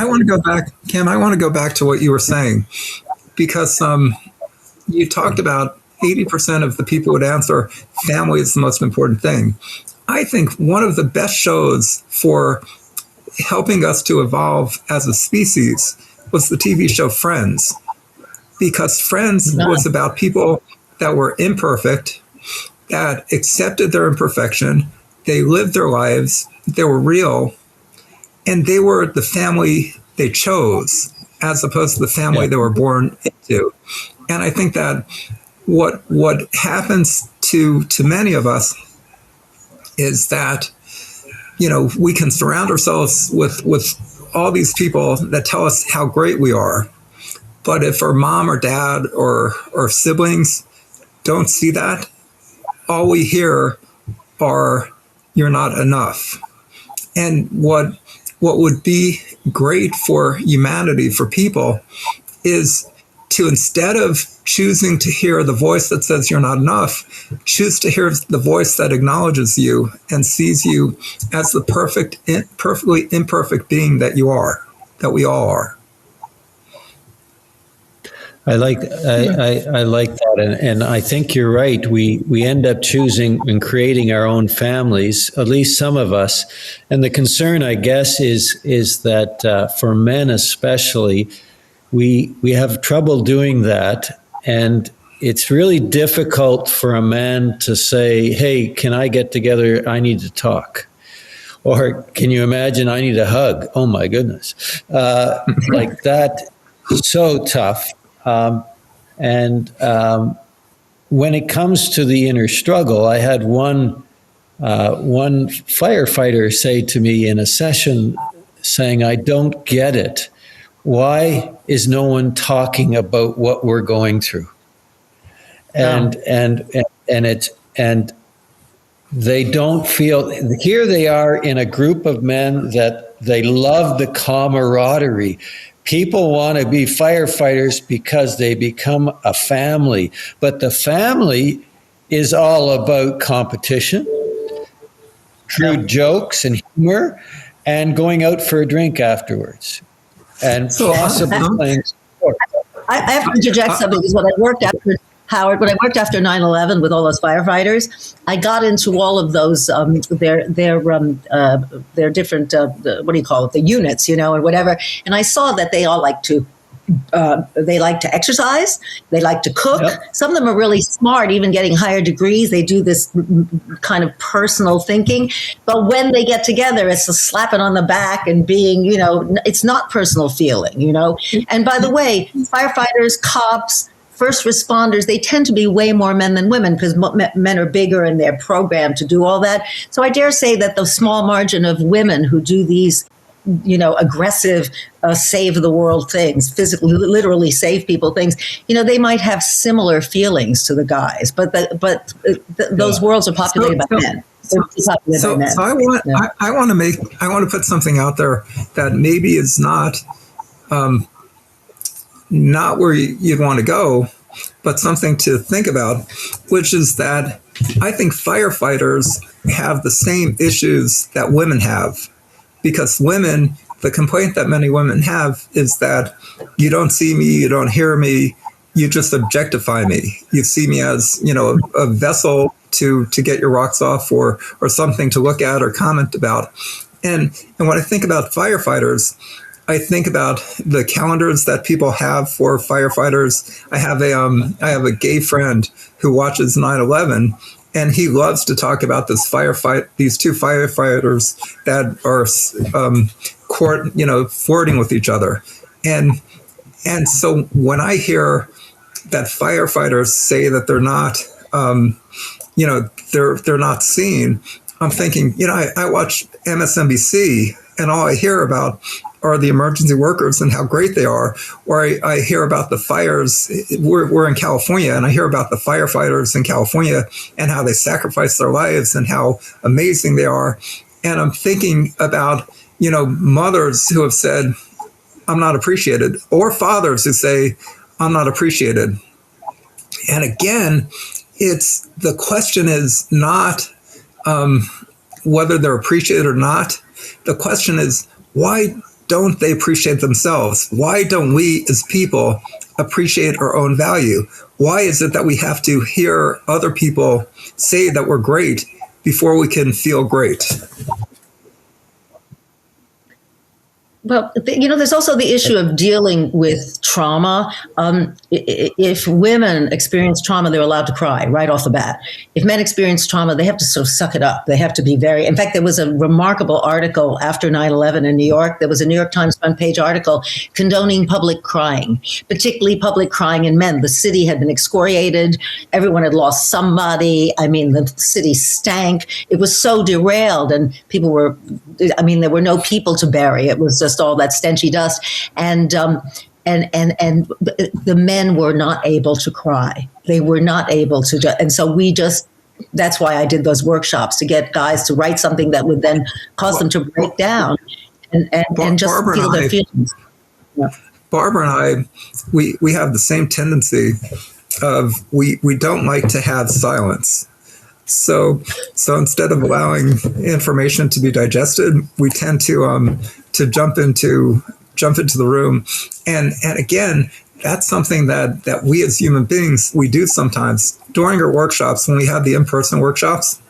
want to go back, Kim, I want to go back to what you were saying, because you talked about 80% of the people would answer family is the most important thing. I think one of the best shows for helping us to evolve as a species was the TV show Friends, because Friends was about people that were imperfect, that accepted their imperfection, they lived their lives, they were real, and they were the family they chose as opposed to the family they were born into. And I think that what happens to many of us is that, we can surround ourselves with all these people that tell us how great we are. But if our mom or dad or siblings don't see that, all we hear are, "You're not enough." And what would be great for humanity, for people, is to, instead of choosing to hear the voice that says you're not enough, choose to hear the voice that acknowledges you and sees you as the perfectly imperfect being that you are, that we all are. I like that, and I think you're right. We end up choosing and creating our own families, at least some of us. And the concern, I guess, is that for men especially, we have trouble doing that, and it's really difficult for a man to say, "Hey, can I get together? I need to talk." Or can you imagine, "I need a hug"? Oh my goodness, like that, so tough. When it comes to the inner struggle, I had one firefighter say to me in a session, saying, "I don't get it. Why is no one talking about what we're going through?" And they don't feel. Here they are in a group of men that they love the camaraderie. People want to be firefighters because they become a family, but the family is all about competition, crude jokes and humor, and going out for a drink afterwards, and possibly playing sports. I have to interject something, because when I worked after 9/11 with all those firefighters, I got into all of those their different what do you call it, the units, and whatever. And I saw that they all like to exercise, they like to cook. Yep. Some of them are really smart, even getting higher degrees. They do this kind of personal thinking. But when they get together, it's a slapping on the back and being, it's not personal feeling, And by the way, firefighters, cops, first responders, they tend to be way more men than women, because men are bigger and they're programmed to do all that. So I dare say that the small margin of women who do these, aggressive, save the world things, physically, literally save people things, they might have similar feelings to the guys, but those worlds are populated by men. So I want to put something out there that maybe is not where you'd want to go, but something to think about, which is that I think firefighters have the same issues that women have, because women, the complaint that many women have is that you don't see me, you don't hear me, you just objectify me. You see me as, a vessel to get your rocks off, or something to look at or comment about. And when I think about firefighters, I think about the calendars that people have for firefighters. I have a gay friend who watches 9/11, and he loves to talk about these two firefighters that are flirting with each other. And so when I hear that firefighters say that they're not they're not seen, I'm thinking, I watch MSNBC, and all I hear about are the emergency workers and how great they are. Or I hear about the fires. We're in California, and I hear about the firefighters in California and how they sacrifice their lives and how amazing they are. And I'm thinking about, mothers who have said, "I'm not appreciated," or fathers who say, "I'm not appreciated." And again, the question is not whether they're appreciated or not. The question is, why don't they appreciate themselves? Why don't we as people appreciate our own value? Why is it that we have to hear other people say that we're great before we can feel great? Well, there's also the issue of dealing with trauma. If women experience trauma, they're allowed to cry right off the bat. If men experience trauma, they have to sort of suck it up. They have to be in fact, there was a remarkable article after 9/11 in New York. There was a New York Times front page article condoning public crying, particularly public crying in men. The city had been excoriated. Everyone had lost somebody. I mean, the city stank. It was so derailed, and there were no people to bury. It was just all that stenchy dust, and the men were not able to cry. They were not able to, and so that's why I did those workshops, to get guys to write something that would then cause them to break down and just Barbara feel their feelings. Yeah. Barbara and I, we have the same tendency of we don't like to have silence. So instead of allowing information to be digested, we tend to jump into the room, and again, that's something that we as human beings, we do sometimes during our workshops. When we have the in-person workshops,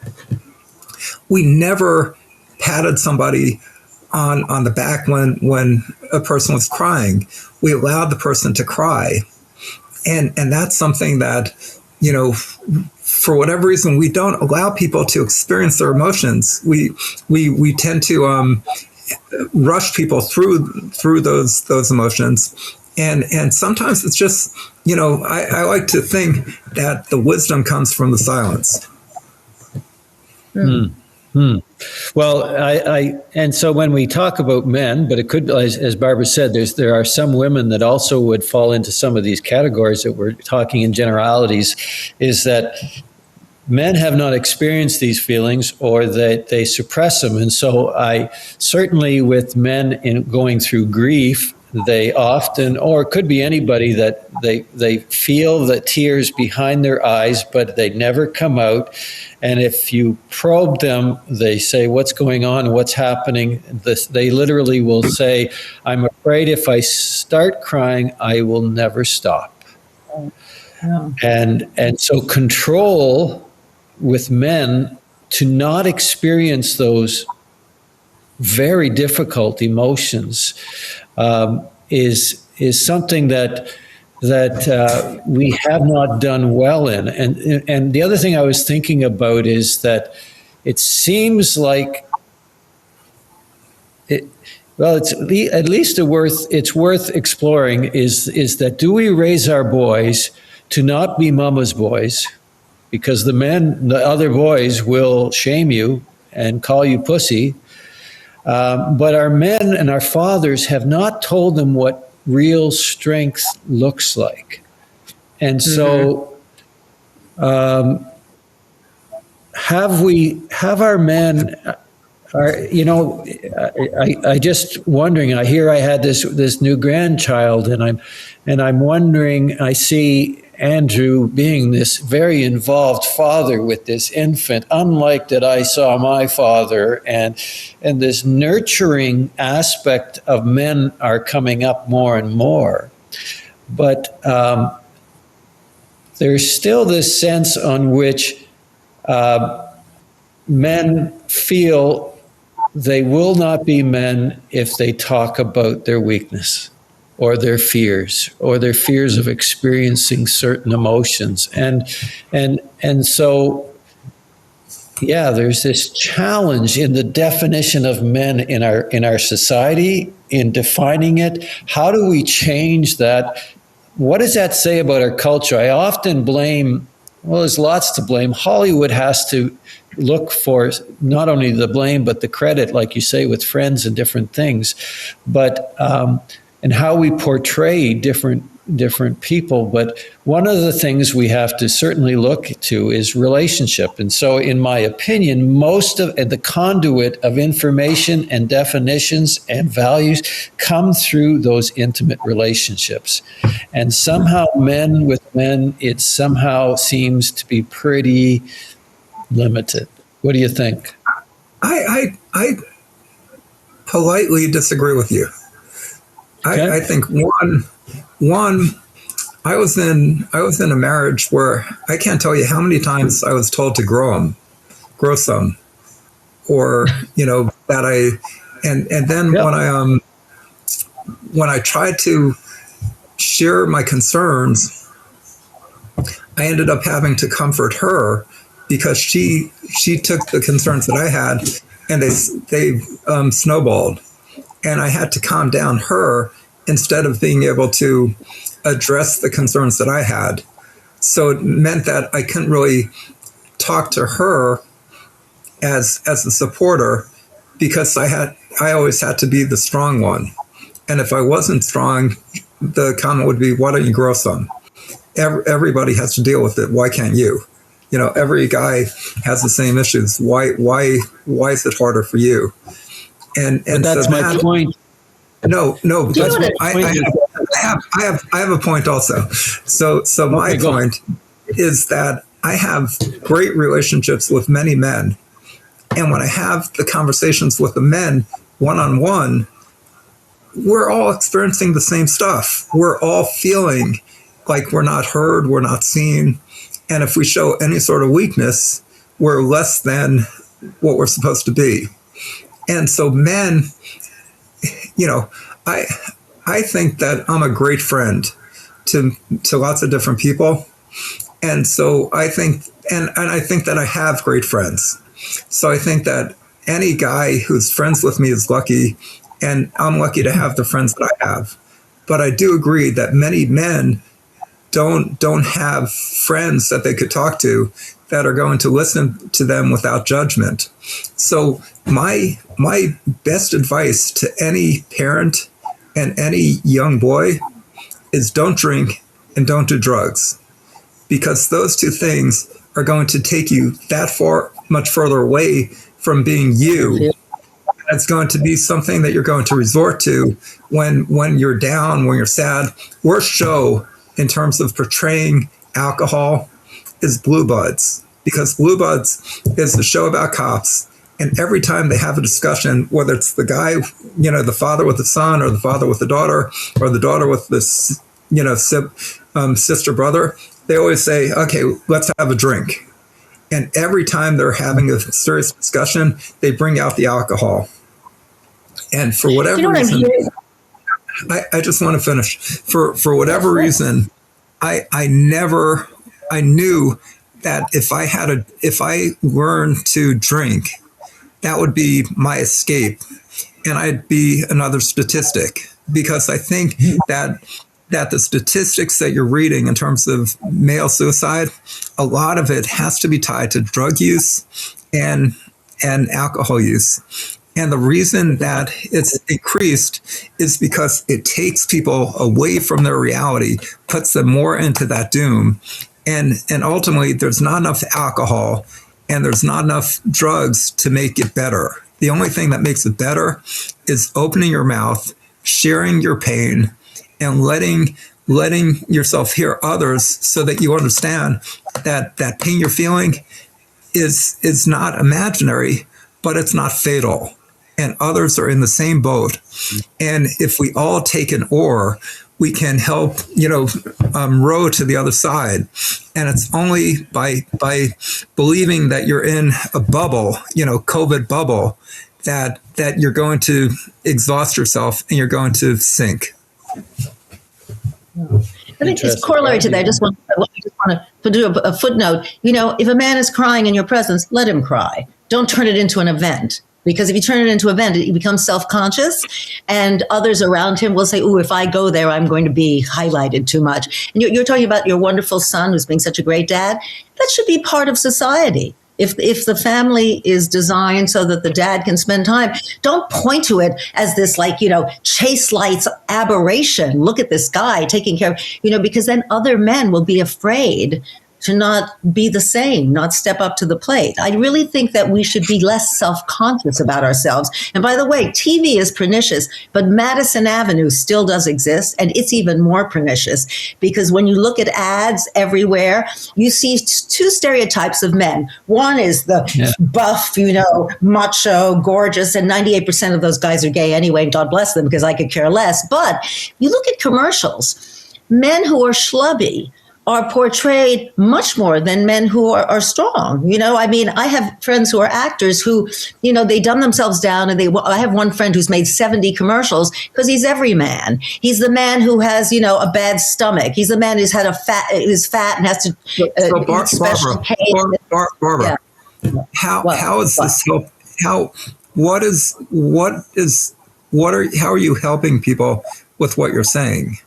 we never patted somebody on the back when a person was crying. We allowed the person to cry, and that's something that, for whatever reason, we don't allow people to experience their emotions. We tend to rush people through those emotions, and sometimes it's just, I like to think that the wisdom comes from the silence. Well, and so when we talk about men, but it could, as Barbara said, there are some women that also would fall into some of these categories that we're talking in generalities, is that men have not experienced these feelings, or that they suppress them. And so certainly with men in going through grief, they often, or it could be anybody, that they feel the tears behind their eyes, but they never come out. And if you probe them, they say, what's going on? What's happening? They literally will say, I'm afraid if I start crying, I will never stop. Yeah. And so control with men to not experience those very difficult emotions is something that we have not done well in. And the other thing I was thinking about is that it seems like it's at least it's worth exploring is that, do we raise our boys to not be mama's boys? Because the other boys will shame you and call you pussy. But our men and our fathers have not told them what real strength looks like. And so have our men, I just wondering, I hear I had this new grandchild, and I'm wondering, I see Andrew being this very involved father with this infant, unlike that I saw my father, and this nurturing aspect of men are coming up more and more. But there's still this sense on which men feel they will not be men if they talk about their weakness, or their fears of experiencing certain emotions. And so, yeah, there's this challenge in the definition of men in our society, in defining it. How do we change that? What does that say about our culture? I often blame, well, there's lots to blame. Hollywood has to look for not only the blame, but the credit, like you say, with Friends and different things. But and how we portray different people. But one of the things we have to certainly look to is relationship. And so, in my opinion, most of the conduit of information and definitions and values come through those intimate relationships. And somehow men with men, it somehow seems to be pretty limited. What do you think? I politely disagree with you. Okay. I think one, I was in a marriage where I can't tell you how many times I was told to grow some, or that and then Yep. when I tried to share my concerns, I ended up having to comfort her because she took the concerns that I had and they snowballed, and I had to calm down her instead of being able to address the concerns that I had. So it meant that I couldn't really talk to her as a supporter because I always had to be the strong one. And if I wasn't strong, the comment would be, why don't you grow some? Everybody has to deal with it. Why can't you? Every guy has the same issues. Why is it harder for you? And That's so my point. No, that's I have a point also. So my point is that I have great relationships with many men. And when I have the conversations with the men one-on-one, we're all experiencing the same stuff. We're all feeling like we're not heard, we're not seen. And if we show any sort of weakness, we're less than what we're supposed to be. And so men, I think that I'm a great friend to lots of different people. And so I think, and I think that I have great friends. So I think that any guy who's friends with me is lucky, and I'm lucky to have the friends that I have. But I do agree that many men don't have friends that they could talk to that are going to listen to them without judgment. So my best advice to any parent and any young boy is don't drink and don't do drugs, because those two things are going to take you that far, much further away from being you. It's going to be something that you're going to resort to when you're down, when you're sad. Worst show in terms of portraying alcohol is Blue Buds, because Blue Buds is the show about cops. And every time they have a discussion, whether it's the guy, the father with the son, or the father with the daughter, or the daughter with the, sister, brother, they always say, okay, let's have a drink. And every time they're having a serious discussion, they bring out the alcohol. And for whatever reason, I just want to finish. For whatever reason, I knew that if I learned to drink, that would be my escape, and I'd be another statistic, because I think that the statistics that you're reading in terms of male suicide, a lot of it has to be tied to drug use and alcohol use. And the reason that it's increased is because it takes people away from their reality, puts them more into that doom. And ultimately, there's not enough alcohol and there's not enough drugs to make it better. The only thing that makes it better is opening your mouth, sharing your pain, and letting yourself hear others, so that you understand that pain you're feeling is not imaginary, but it's not fatal. And others are in the same boat. And if we all take an oar, we can help, row to the other side. And it's only by believing that you're in a bubble, COVID bubble, that you're going to exhaust yourself and you're going to sink. I think it's corollary to that. I just want to do a footnote. If a man is crying in your presence, let him cry. Don't turn it into an event. Because if you turn it into an event, he becomes self-conscious, and others around him will say, "Ooh, if I go there, I'm going to be highlighted too much." And you're talking about your wonderful son who's being such a great dad. That should be part of society. If the family is designed so that the dad can spend time, don't point to it as this chase lights aberration. Look at this guy taking care of, because then other men will be afraid to not be the same, not step up to the plate. I really think that we should be less self-conscious about ourselves. And by the way, TV is pernicious, but Madison Avenue still does exist, and it's even more pernicious, because when you look at ads everywhere, you see two stereotypes of men. One is the buff, macho, gorgeous, and 98% of those guys are gay anyway, and God bless them, because I could care less. But you look at commercials, men who are schlubby are portrayed much more than men who are strong. I mean, I have friends who are actors who, they dumb themselves down, and I have one friend who's made 70 commercials because he's every man. He's the man who has, a bad stomach. He's the man who's is fat and has to eat special pain. Barbara, Yeah. how is this help? How are you helping people with what you're saying?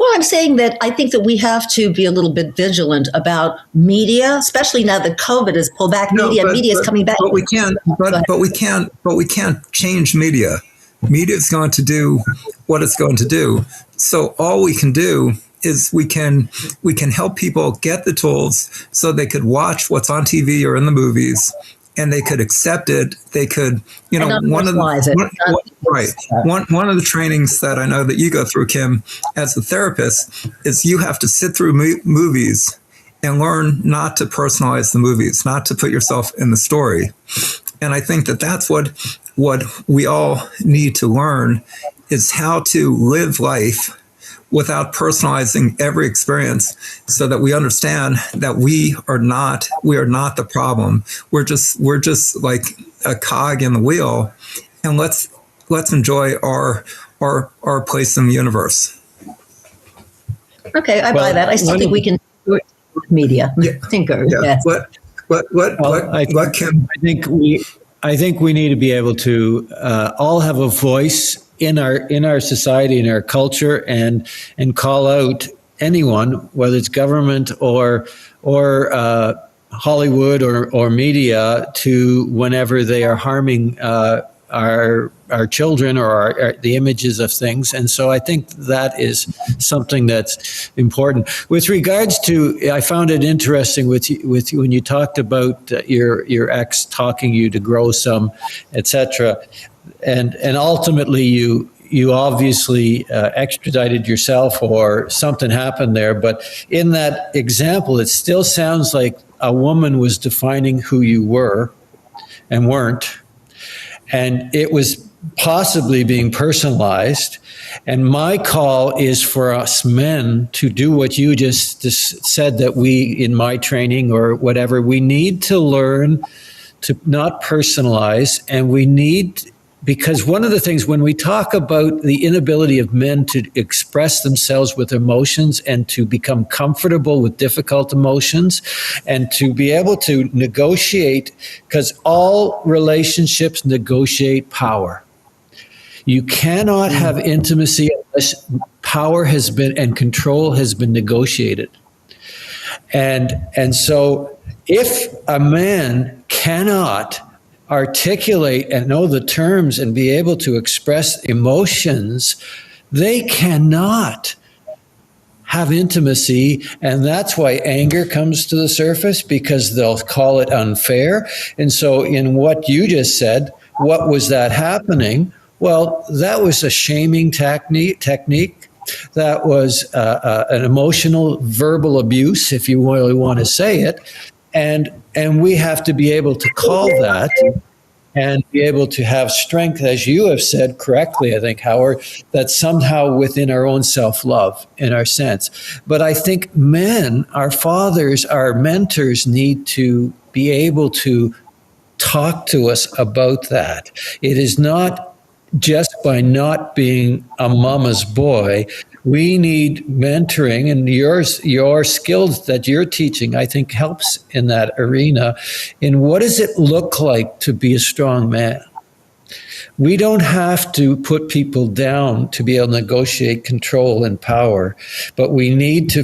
Well, I'm saying that I think that we have to be a little bit vigilant about media, especially now that COVID has pulled back. Media is coming back. But we can't change media. Media is going to do what it's going to do. So all we can do is we can help people get the tools so they could watch what's on TV or in the movies, and they could accept it. They could, one of the trainings that I know that you go through, Kim, as a therapist, is you have to sit through movies and learn not to personalize the movies, not to put yourself in the story. And I think that that's what we all need to learn, is how to live life without personalizing every experience, so that we understand that we are not the problem. We're just like a cog in the wheel, and let's enjoy our place in the universe. Okay, I buy that. I still think we can do it with media. Thinker. Yeah. Yes. I think we need to be able to all have a voice in our society, in our culture, and call out anyone, whether it's government or Hollywood or media, to whenever they are harming our children or the images of things. And so I think that is something that's important. With regards to, I found it interesting with when you talked about your ex talking you to grow some, etc. And ultimately you obviously extradited yourself, or something happened there. But in that example, it still sounds like a woman was defining who you were and weren't. And it was possibly being personalized. And my call is for us men to do what you just said, that we, in my training or whatever, we need to learn to not personalize. And we need, because one of the things when we talk about the inability of men to express themselves with emotions and to become comfortable with difficult emotions and to be able to negotiate, because all relationships negotiate power. You cannot have intimacy unless power has been and control has been negotiated. And so if a man cannot articulate and know the terms and be able to express emotions, they cannot have intimacy. And that's why anger comes to the surface, because they'll call it unfair. And so in what you just said, what was that happening? Well, that was a shaming technique. That was an emotional verbal abuse, if you really want to say it. And we have to be able to call that and be able to have strength, as you have said correctly, I think, Howard, that's somehow within our own self-love, in our sense. But I think men, our fathers, our mentors, need to be able to talk to us about that. It is not just by not being a mama's boy. We need mentoring, and your skills that you're teaching, I think, helps in that arena. In what does it look like to be a strong man? We don't have to put people down to be able to negotiate control and power, but we need to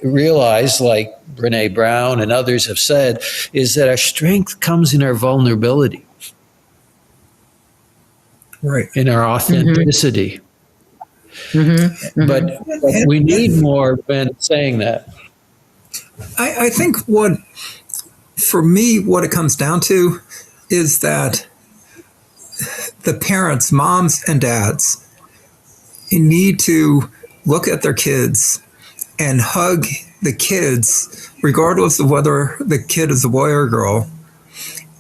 realize, like Brene Brown and others have said, is that our strength comes in our vulnerability, right, in our authenticity. Mm-hmm. But we need more men saying that. I think for me, what it comes down to is that the parents, moms and dads, need to look at their kids and hug the kids, regardless of whether the kid is a boy or a girl.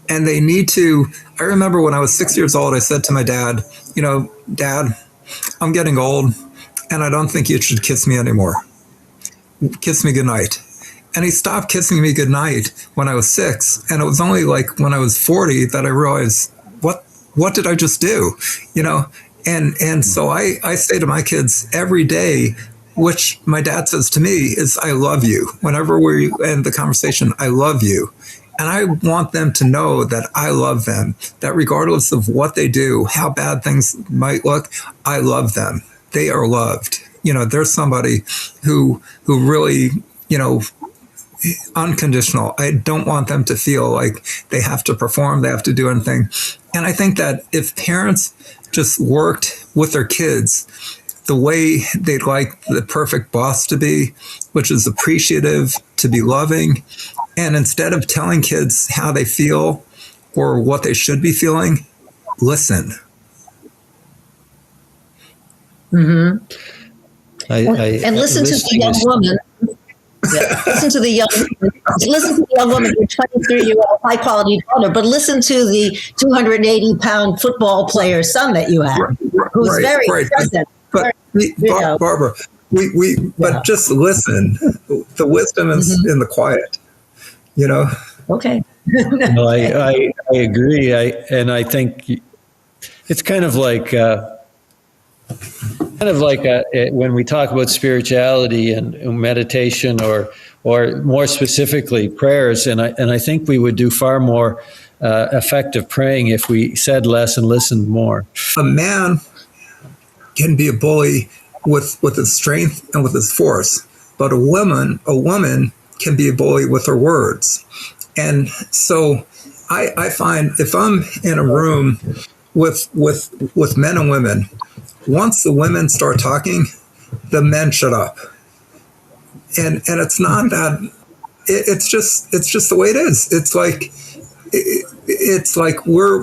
And they need to, I remember when I was 6 years old, I said to my dad, Dad, I'm getting old. and I don't think you should kiss me anymore. Kiss me goodnight. And he stopped kissing me goodnight when I was 6. And it was only like when I was 40 that I realized, what did I just do? You know? And so I say to my kids every day, which my dad says to me, is I love you. Whenever we end the conversation, I love you. And I want them to know that I love them, that regardless of what they do, how bad things might look, I love them. They are loved. You know, there's somebody who really, you know, unconditional. I don't want them to feel like they have to perform, they have to do anything. And I think that if parents just worked with their kids the way they'd like the perfect boss to be, which is appreciative, to be loving, and instead of telling kids how they feel or what they should be feeling, listen. Mm-hmm. And listen to the young woman. Yeah. Listen to the young woman, your 23-year-old high-quality daughter, but listen to the 280-pound football player son that you have, who's very present. But Barbara, but just listen. The wisdom is in the quiet. You know. Okay. No, I agree. I think it's kind of like when we talk about spirituality and meditation, or more specifically prayers, and I think we would do far more effective praying if we said less and listened more. A man can be a bully with his strength and with his force, but a woman can be a bully with her words. And so I find if I'm in a room with men and women, once the women start talking, the men shut up. And it's not that, it's just the way it is. It's like we're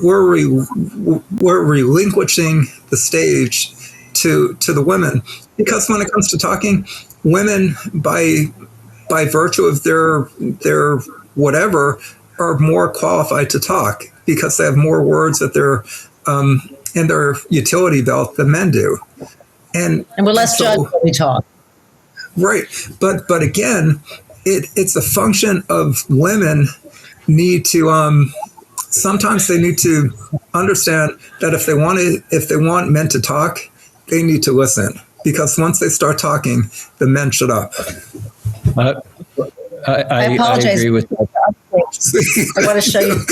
relinquishing the stage to the women, because when it comes to talking, women by virtue of their whatever are more qualified to talk because they have more words at their in their utility belt than men do, and we're less judged when we talk. Right, but again, it's a function of women need to sometimes they need to understand that if they want men to talk, they need to listen, because once they start talking, the men shut up. I apologize. I agree with that. I want to show you.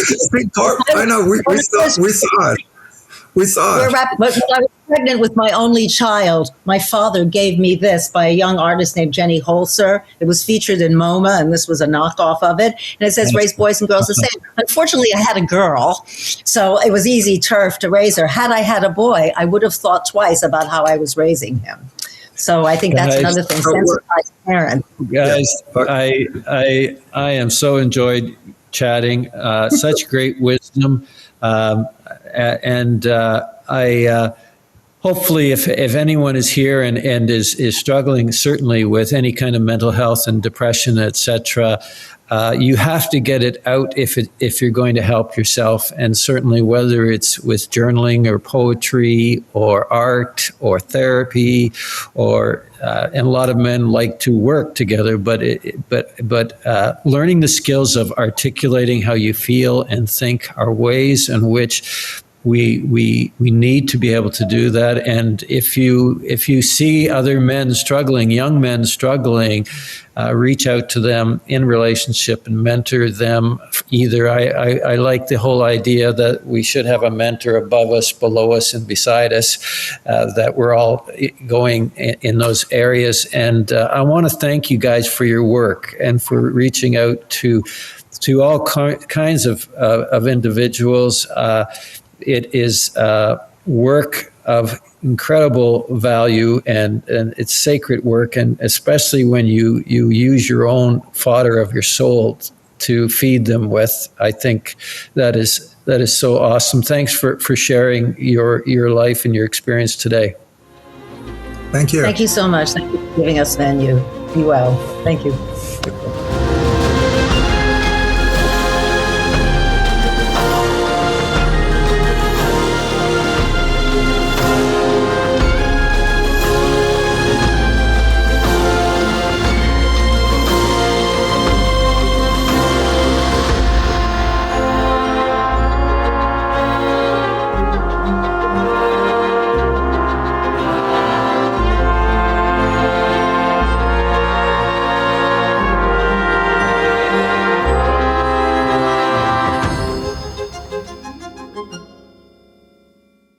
I know we saw it. We saw it. But when I was pregnant with my only child, my father gave me this by a young artist named Jenny Holzer. It was featured in MoMA, and this was a knockoff of it. And it says, raise boys and girls the same. Unfortunately, I had a girl, so it was easy turf to raise her. Had I had a boy, I would have thought twice about how I was raising him. So I think that's another thing, sensitized parents. Guys, I am so enjoyed chatting. Such great wisdom. And I hopefully if anyone is here and is struggling certainly with any kind of mental health and depression, etc., you have to get it out if you're going to help yourself. And certainly whether it's with journaling or poetry or art or therapy, or and a lot of men like to work together, but learning the skills of articulating how you feel and think are ways in which we need to be able to do that. And if you see other men struggling, young men struggling, reach out to them in relationship and mentor them. Either I like the whole idea that we should have a mentor above us, below us, and beside us, that we're all going in those areas. And I want to thank you guys for your work and for reaching out to all kinds of individuals. It is work of incredible value, and it's sacred work, and especially when you use your own fodder of your soul to feed them with. I think that is so awesome. Thanks for sharing your life and your experience today. Thank you. Thank you so much. Thank you for giving us venue. Be well. Thank you.